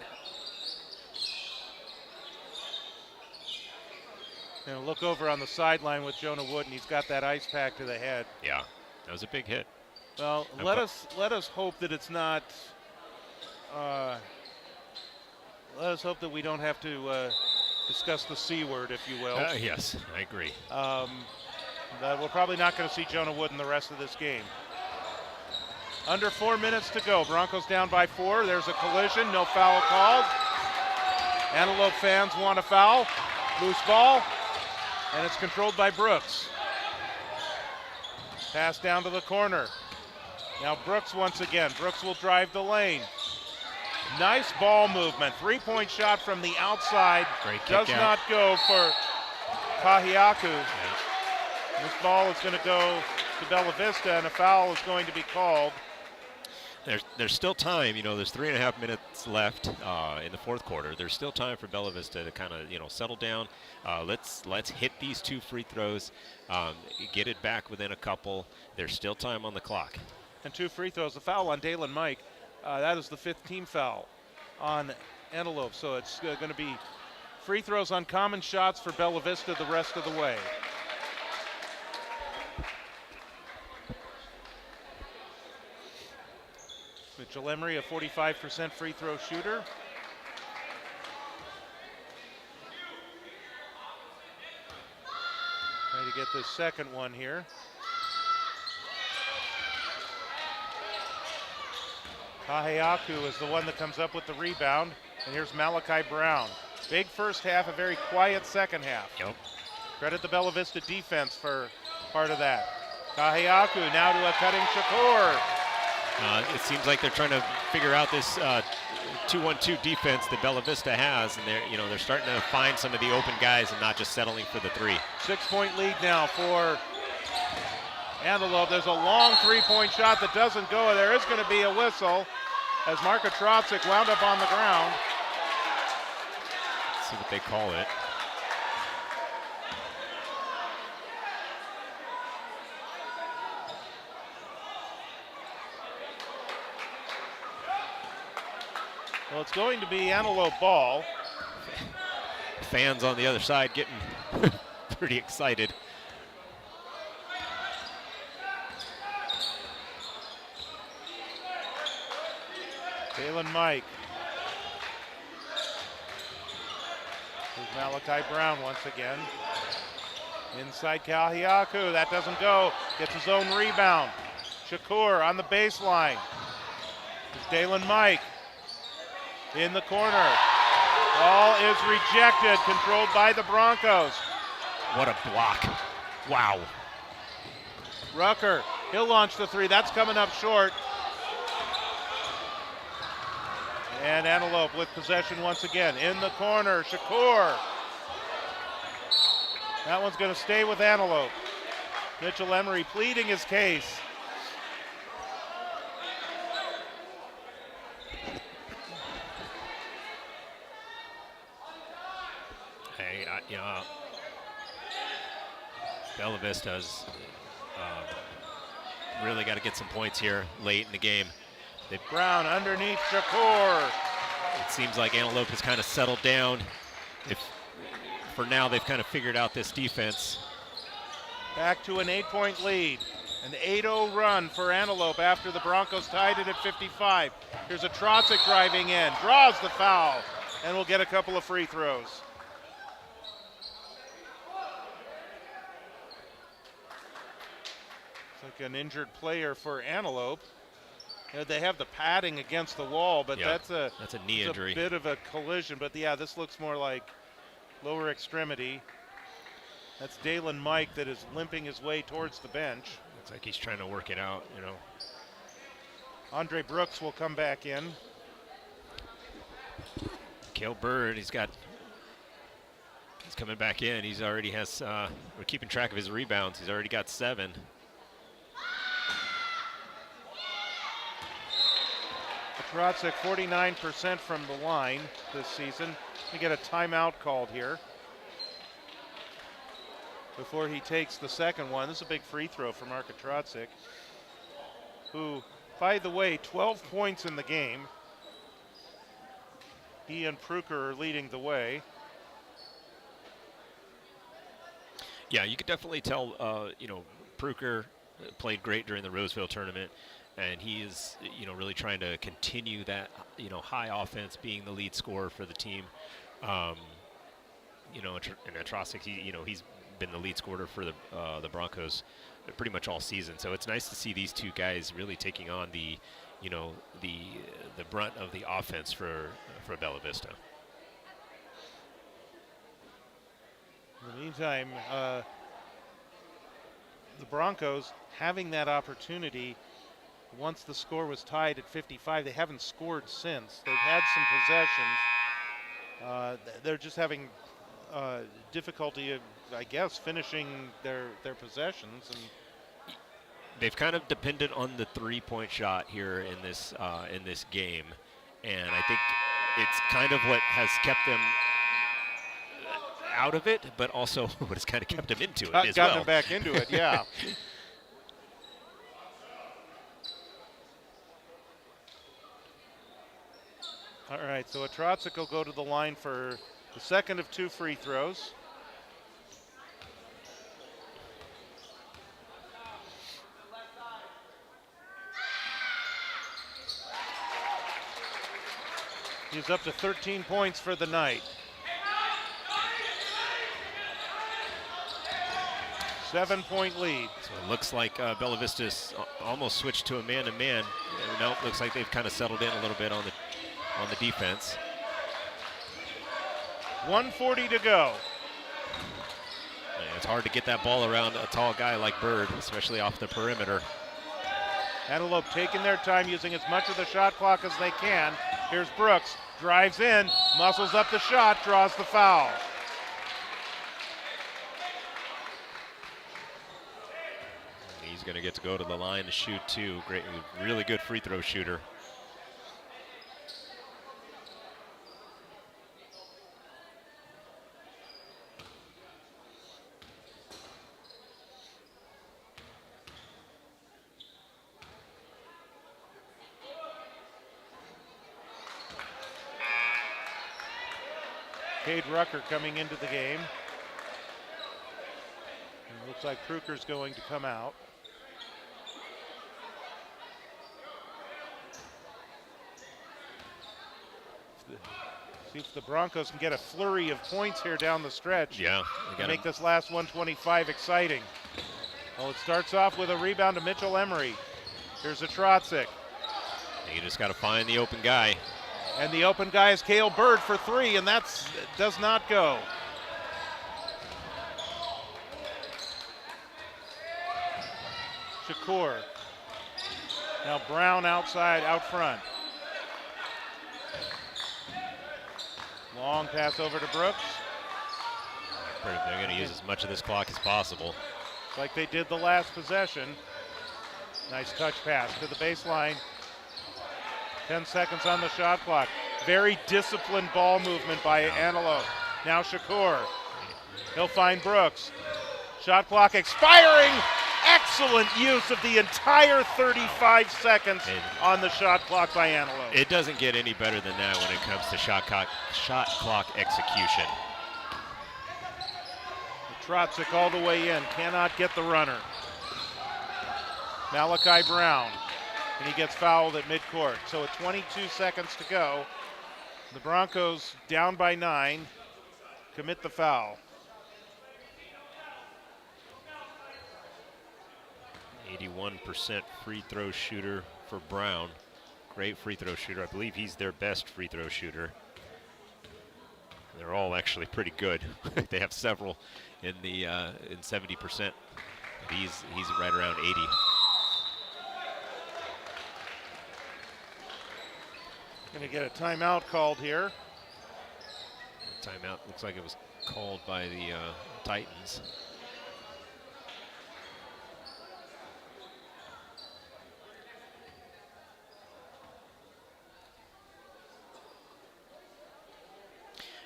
And look over on the sideline with Jonah Wood, and he's got that ice pack to the head. Yeah, that was a big hit. Well, let us hope that it's not. Let us hope that we don't have to discuss the C word, if you will. Yes, I agree. But we're probably not going to see Jonah Wood in the rest of this game. Under 4 minutes to go. Broncos down by 4. There's a collision. No foul called. Antelope fans want a foul. Loose ball. And it's controlled by Brooks. Pass down to the corner. Now Brooks once again. Brooks will drive the lane. Nice ball movement. 3-point shot from the outside. Great kick Does out. not go for Kahiaku. Yeah. This ball is going to go to Bella Vista, and a foul is going to be called. There's still time. There's 3.5 minutes left in the fourth quarter. There's still time for Bella Vista to kind of settle down. Let's hit these 2 free throws, get it back within a couple. There's still time on the clock. And 2 free throws. The foul on Dalen Mike. That is the 5th team foul on Antelope. So it's going to be free throws on common shots for Bella Vista the rest of the way. Mitchell Emery, a 45% free throw shooter. Trying to get this second one here. Kahiaku is the one that comes up with the rebound. And here's Malachi Brown. Big first half, a very quiet second half. Yep. Credit the Bella Vista defense for part of that. Kahiaku now to a cutting Shakur. It seems like they're trying to figure out this 2-1-2 defense that Bella Vista has, and they're starting to find some of the open guys and not just settling for the 3. 6-point lead now for Antelope. There's a long 3-point shot that doesn't go. There is going to be a whistle as Marka Trotzik wound up on the ground. Let's see what they call it. Well, it's going to be Antelope ball. Fans on the other side getting pretty excited. Dalen Mike. Here's Malachi Brown once again. Inside Kahiaku, that doesn't go. Gets his own rebound. Shakur on the baseline. Here's Dalen Mike. In the corner. Ball is rejected, controlled by the Broncos. What a block. Wow. Rucker, he'll launch the 3. That's coming up short. And Antelope with possession once again. In the corner, Shakur. That one's going to stay with Antelope. Mitchell Emery pleading his case. Hey, Bella Vista's really got to get some points here late in the game. Brown underneath Shakur. It seems like Antelope has kind of settled down. For now, they've kind of figured out this defense. Back to an 8-point lead. An 8-0 run for Antelope after the Broncos tied it at 55. Here's a Trotzik driving in, draws the foul, and will get a couple of free throws. It's like an injured player for Antelope. They have the padding against the wall, but Yeah, that's a knee injury. A bit of a collision. But yeah, this looks more like lower extremity. That's Dalen Mike that is limping his way towards the bench. Looks like he's trying to work it out, Andre Brooks will come back in. Cale Bird, he's coming back in. He's already has, we're keeping track of his rebounds. He's already got 7. Trotzik 49% from the line this season. We get a timeout called here before he takes the second one. This is a big free throw for Marka Trotzik, who, by the way, 12 points in the game. He and Pruker are leading the way. Yeah, you could definitely tell, Pruker played great during the Roseville tournament, and he is, really trying to continue that, high offense, being the lead scorer for the team. And Trotzik, he's been the lead scorer for the Broncos pretty much all season. So it's nice to see these two guys really taking on the brunt of the offense for Bella Vista. In the meantime, the Broncos having that opportunity. Once the score was tied at 55, they haven't scored since. They've had some possessions. They're just having difficulty, I guess, finishing their possessions. And they've kind of depended on the three-point shot here in this game, and I think it's kind of what has kept them out of it, but also what has kind of kept them into it as well. Gotten them back into it, yeah. All right, so Trotzik will go to the line for the second of 2 free throws. He's up to 13 points for the night. 7-point lead. So it looks like Bella Vista's almost switched to a man-to-man. Nope, looks like they've kind of settled in a little bit on the defense. 1:40 to go. And it's hard to get that ball around a tall guy like Bird, especially off the perimeter. Antelope taking their time, using as much of the shot clock as they can. Here's Brooks, drives in, muscles up the shot, draws the foul. He's going to get to go to the line to shoot too. Great, really good free throw shooter. Cade Rucker coming into the game. And it looks like Pruker's going to come out. See if the Broncos can get a flurry of points here down the stretch. Yeah. To make this last 125 exciting. Well, it starts off with a rebound to Mitchell Emery. Here's a Trotzik. You just got to find the open guy. And the open guy is Cale Bird for 3, and that does not go. Shakur. Now Brown outside, out front. Long pass over to Brooks. They're going to use as much of this clock as possible. Like they did the last possession. Nice touch pass to the baseline. 10 seconds on the shot clock. Very disciplined ball movement by Antelope. Now Shakur. He'll find Brooks. Shot clock expiring. Excellent use of the entire 35 seconds on the shot clock by Antelope. It doesn't get any better than that when it comes to shot clock execution. Trotzik all the way in. Cannot get the runner. Malachi Brown. And he gets fouled at midcourt. So with 22 seconds to go, the Broncos down by 9, commit the foul. 81% free throw shooter for Brown. Great free throw shooter. I believe he's their best free throw shooter. They're all actually pretty good. They have several in 70%. He's right around 80. Going to get a timeout called here. Timeout looks like it was called by the Titans.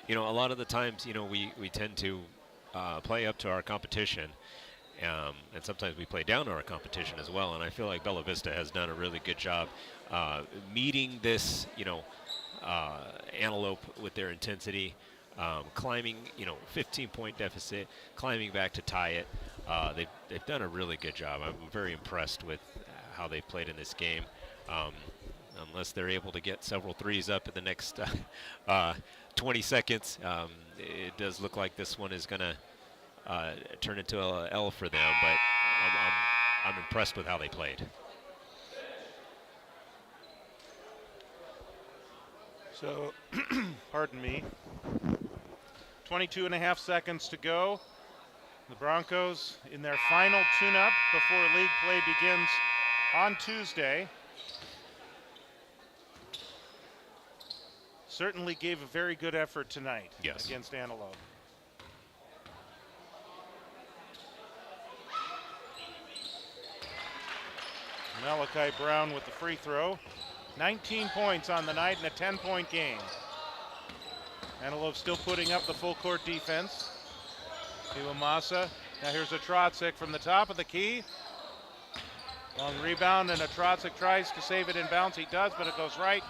A lot of the times, we tend to play up to our competition, and sometimes we play down to our competition as well. And I feel like Bella Vista has done a really good job meeting this, Antelope with their intensity, climbing, 15-point deficit, climbing back to tie it. They've done a really good job. I'm very impressed with how they played in this game. Unless they're able to get several threes up in the next 20 seconds, it does look like this one is going to turn into a L for them. But I'm impressed with how they played. So, pardon me. 22 and a half seconds to go. The Broncos in their final tune-up before league play begins on Tuesday. Certainly gave a very good effort tonight against Antelope. Malachi Brown with the free throw. 19 points on the night in a 10-point game. Antelope still putting up the full court defense. Iwamasa. Now here's a Trotsik from the top of the key. Long rebound, and a Trotsik tries to save it in bounds. He does, but it goes right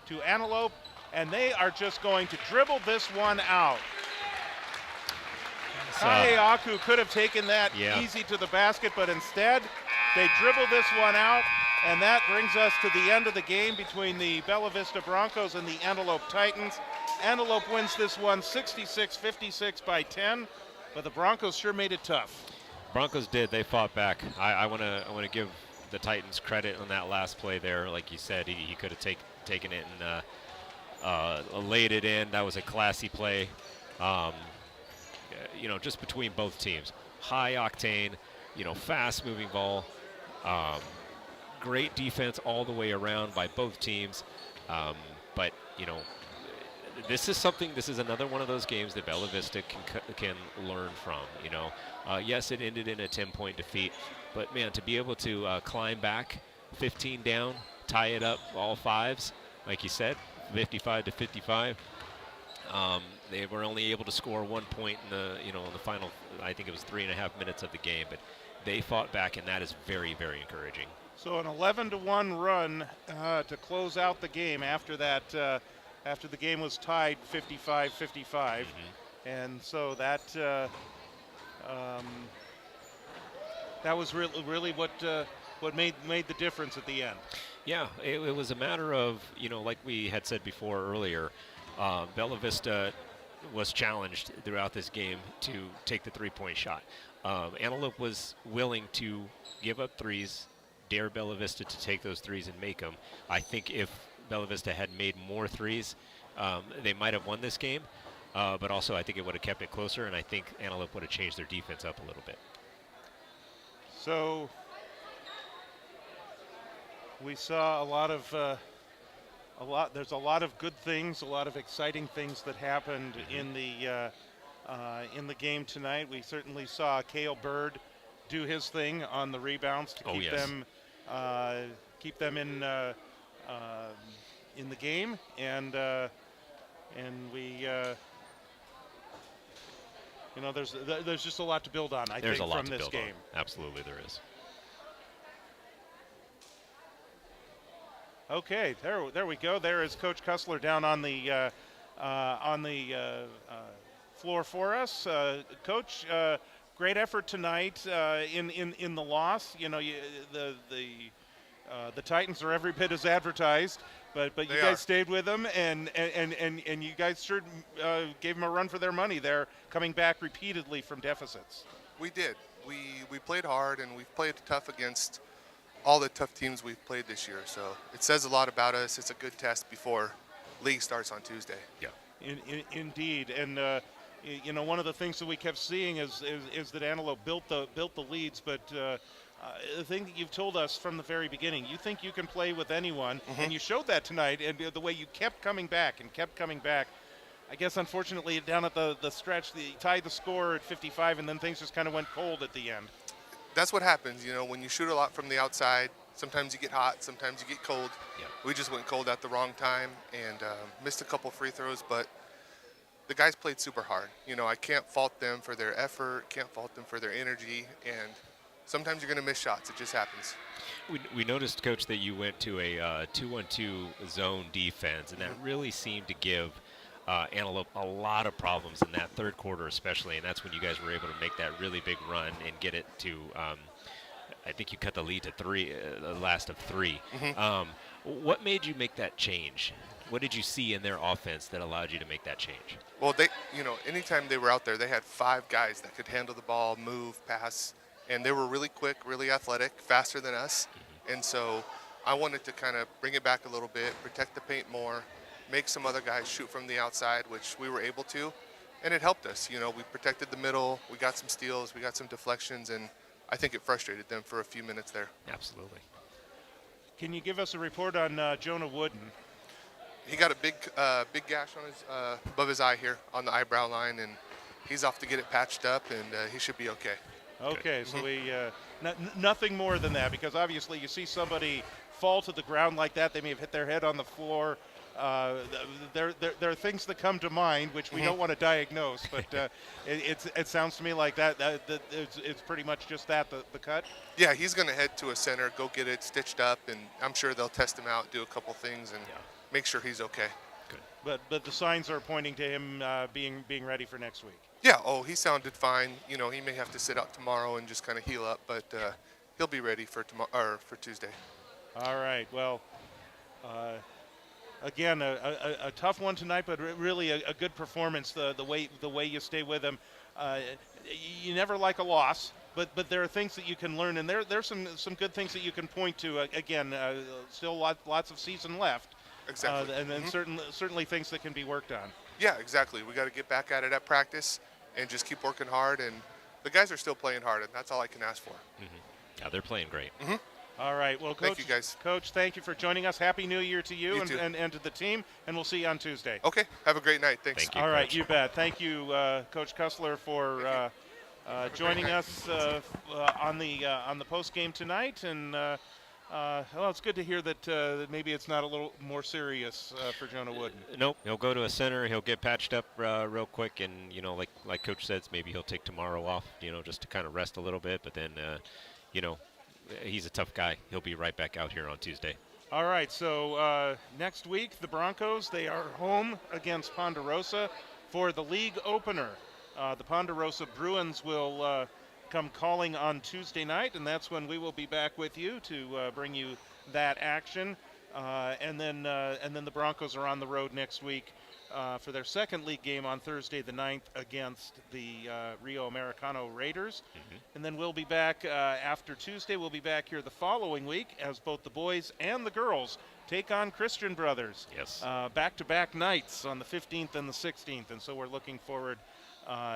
to Antelope, and they are just going to dribble this one out. Kaheaku could have taken that easy to the basket, but instead they dribble this one out, and that brings us to the end of the game between the Bella Vista Broncos and the Antelope Titans. Antelope wins this one 66-56 by 10, but the Broncos sure made it tough. Broncos did. They fought back. I want to give the Titans credit on that last play there. Like you said, he could have taken it and laid it in. That was a classy play. Just between both teams. High octane, fast moving ball. Great defense all the way around by both teams. But this is another one of those games that Bella Vista can learn from. Yes, it ended in a 10-point defeat, but man, to be able to climb back 15 down, tie it up all fives, like you said, 55-55. They were only able to score 1 point in the final, I think it was 3.5 minutes of the game, but they fought back, and that is very, very encouraging. So an 11-1 run to close out the game after that. After the game was tied 55-55, and so that was really what made the difference at the end. Yeah, it was a matter of, like we had said before earlier, Bella Vista was challenged throughout this game to take the three-point shot. Antelope was willing to give up threes, dare Bella Vista to take those threes and make them. I think if Bella Vista had made more threes, they might have won this game, but also I think it would have kept it closer, and I think Antelope would have changed their defense up a little bit. So we saw there's a lot of good things, a lot of exciting things that happened in the game tonight. We certainly saw Cale Bird do his thing on the rebounds to keep them in the game, and we there's just a lot to build on. I think from this game. Absolutely, there is. Okay, there we go. There is Coach Kussler down on the floor for us. Coach, great effort tonight in the loss. The Titans are every bit as advertised, but you guys stayed with them, and you guys sure gave them a run for their money. They're coming back repeatedly from deficits. We did. We played hard, and we've played tough against all the tough teams we've played this year. So it says a lot about us. It's a good test before league starts on Tuesday. Yeah. Indeed, and one of the things that we kept seeing is that Antelope built the leads, but the thing that you've told us from the very beginning, you think you can play with anyone, and you showed that tonight, and the way you kept coming back. I guess unfortunately down at the stretch, they tied the score at 55, and then things just kind of went cold at the end. That's what happens, when you shoot a lot from the outside. Sometimes you get hot, sometimes you get cold. Yeah. We just went cold at the wrong time and missed a couple free throws, but the guys played super hard. I can't fault them for their effort, can't fault them for their energy, and sometimes you're going to miss shots. It just happens. We noticed, Coach, that you went to a 2-1-2 zone defense, and that really seemed to give Antelope a lot of problems in that third quarter especially, and that's when you guys were able to make that really big run and get it to I think you cut the lead to 3, the last of 3. What made you make that change? What did you see in their offense that allowed you to make that change? Well, anytime they were out there, they had 5 guys that could handle the ball, move, pass, and they were really quick, really athletic, faster than us. And so I wanted to kind of bring it back a little bit, protect the paint more, make some other guys shoot from the outside, which we were able to, and it helped us. We protected the middle, we got some steals, we got some deflections, and I think it frustrated them for a few minutes there. Absolutely. Can you give us a report on Jonah Wooden? He got a big gash on his above his eye here on the eyebrow line, and he's off to get it patched up, and he should be okay. Okay, so we nothing more than that, because obviously you see somebody fall to the ground like that, they may have hit their head on the floor. There are things that come to mind which we don't want to diagnose, but it sounds to me like that it's pretty much just that, the cut. Yeah, he's going to head to a center, go get it stitched up, and I'm sure they'll test him out, do a couple things, and make sure he's okay. Good. But the signs are pointing to him being ready for next week. Yeah, he sounded fine. He may have to sit out tomorrow and just kind of heal up, but he'll be ready for tomorrow or for Tuesday. All right. Well, again, a tough one tonight, but really a good performance. The way you stay with him, you never like a loss, but there are things that you can learn, and there's some good things that you can point to. Again, still lots of season left. Exactly. And then certainly things that can be worked on. Yeah, exactly. We got to get back at it at practice and just keep working hard. And the guys are still playing hard, and that's all I can ask for. Yeah, they're playing great. All right. Well, Coach, thank you, guys. Coach, thank you for joining us. Happy New Year to you, and to the team, and we'll see you on Tuesday. Okay. Have a great night. Thanks. Thank you, All right, Coach. you bet. Thank you, Coach Kessler, for joining us on the post game tonight. And well, it's good to hear that maybe it's not a little more serious for Jonah Wooden. Nope, he'll go to a center. He'll get patched up real quick, and like Coach says, maybe he'll take tomorrow off, just to kind of rest a little bit. But then, he's a tough guy. He'll be right back out here on Tuesday. All right, so next week the Broncos, they are home against Ponderosa for the league opener. The Ponderosa Bruins will come calling on Tuesday night, and that's when we will be back with you to bring you that action. And then the Broncos are on the road next week for their second league game on Thursday the 9th against the Rio Americano Raiders. And then we'll be back after Tuesday. We'll be back here the following week as both the boys and the girls take on Christian Brothers. Yes. Back-to-back nights on the 15th and the 16th, and so we're looking forward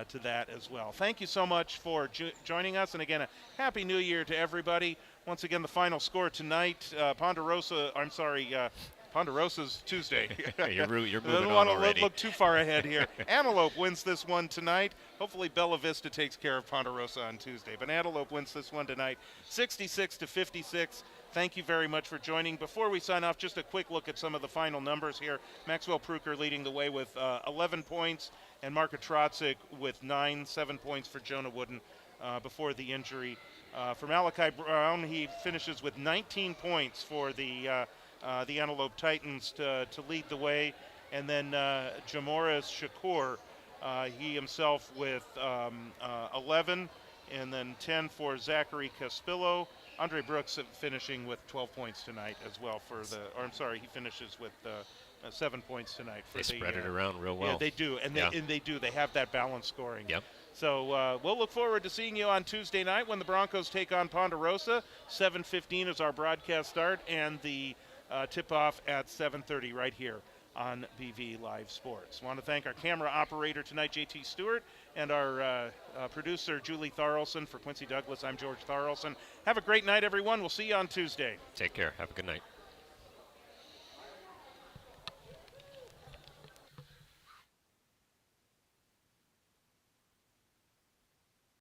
to that as well. Thank you so much for joining us, and again, a Happy New Year to everybody. Once again, the final score tonight, Ponderosa's Tuesday. You're moving I don't on want already. to look too far ahead here. Antelope wins this one tonight. Hopefully Bella Vista takes care of Ponderosa on Tuesday, but Antelope wins this one tonight, 66-56. Thank you very much for joining. Before we sign off, just a quick look at some of the final numbers here. Maxwell Pruker leading the way with 11 points, and Marka Trotzik with 7 points for Jonah Wooden before the injury. For Malachi Brown, he finishes with 19 points for the Antelope Titans to lead the way. And then Jamoris Shakur, he himself with 11, and then 10 for Zachary Caspillo. Andre Brooks finishing with 12 points tonight as well he finishes with 7 points tonight. They spread it around real well. Yeah, they do, and they have that balanced scoring. Yep. So we'll look forward to seeing you on Tuesday night when the Broncos take on Ponderosa. 7:15 is our broadcast start, and the tip-off at 7:30 right here on BV Live Sports. I want to thank our camera operator tonight, JT Stewart, and our producer, Julie Tharlson. For Quincy Douglas, I'm George Tharlson. Have a great night, everyone. We'll see you on Tuesday. Take care. Have a good night.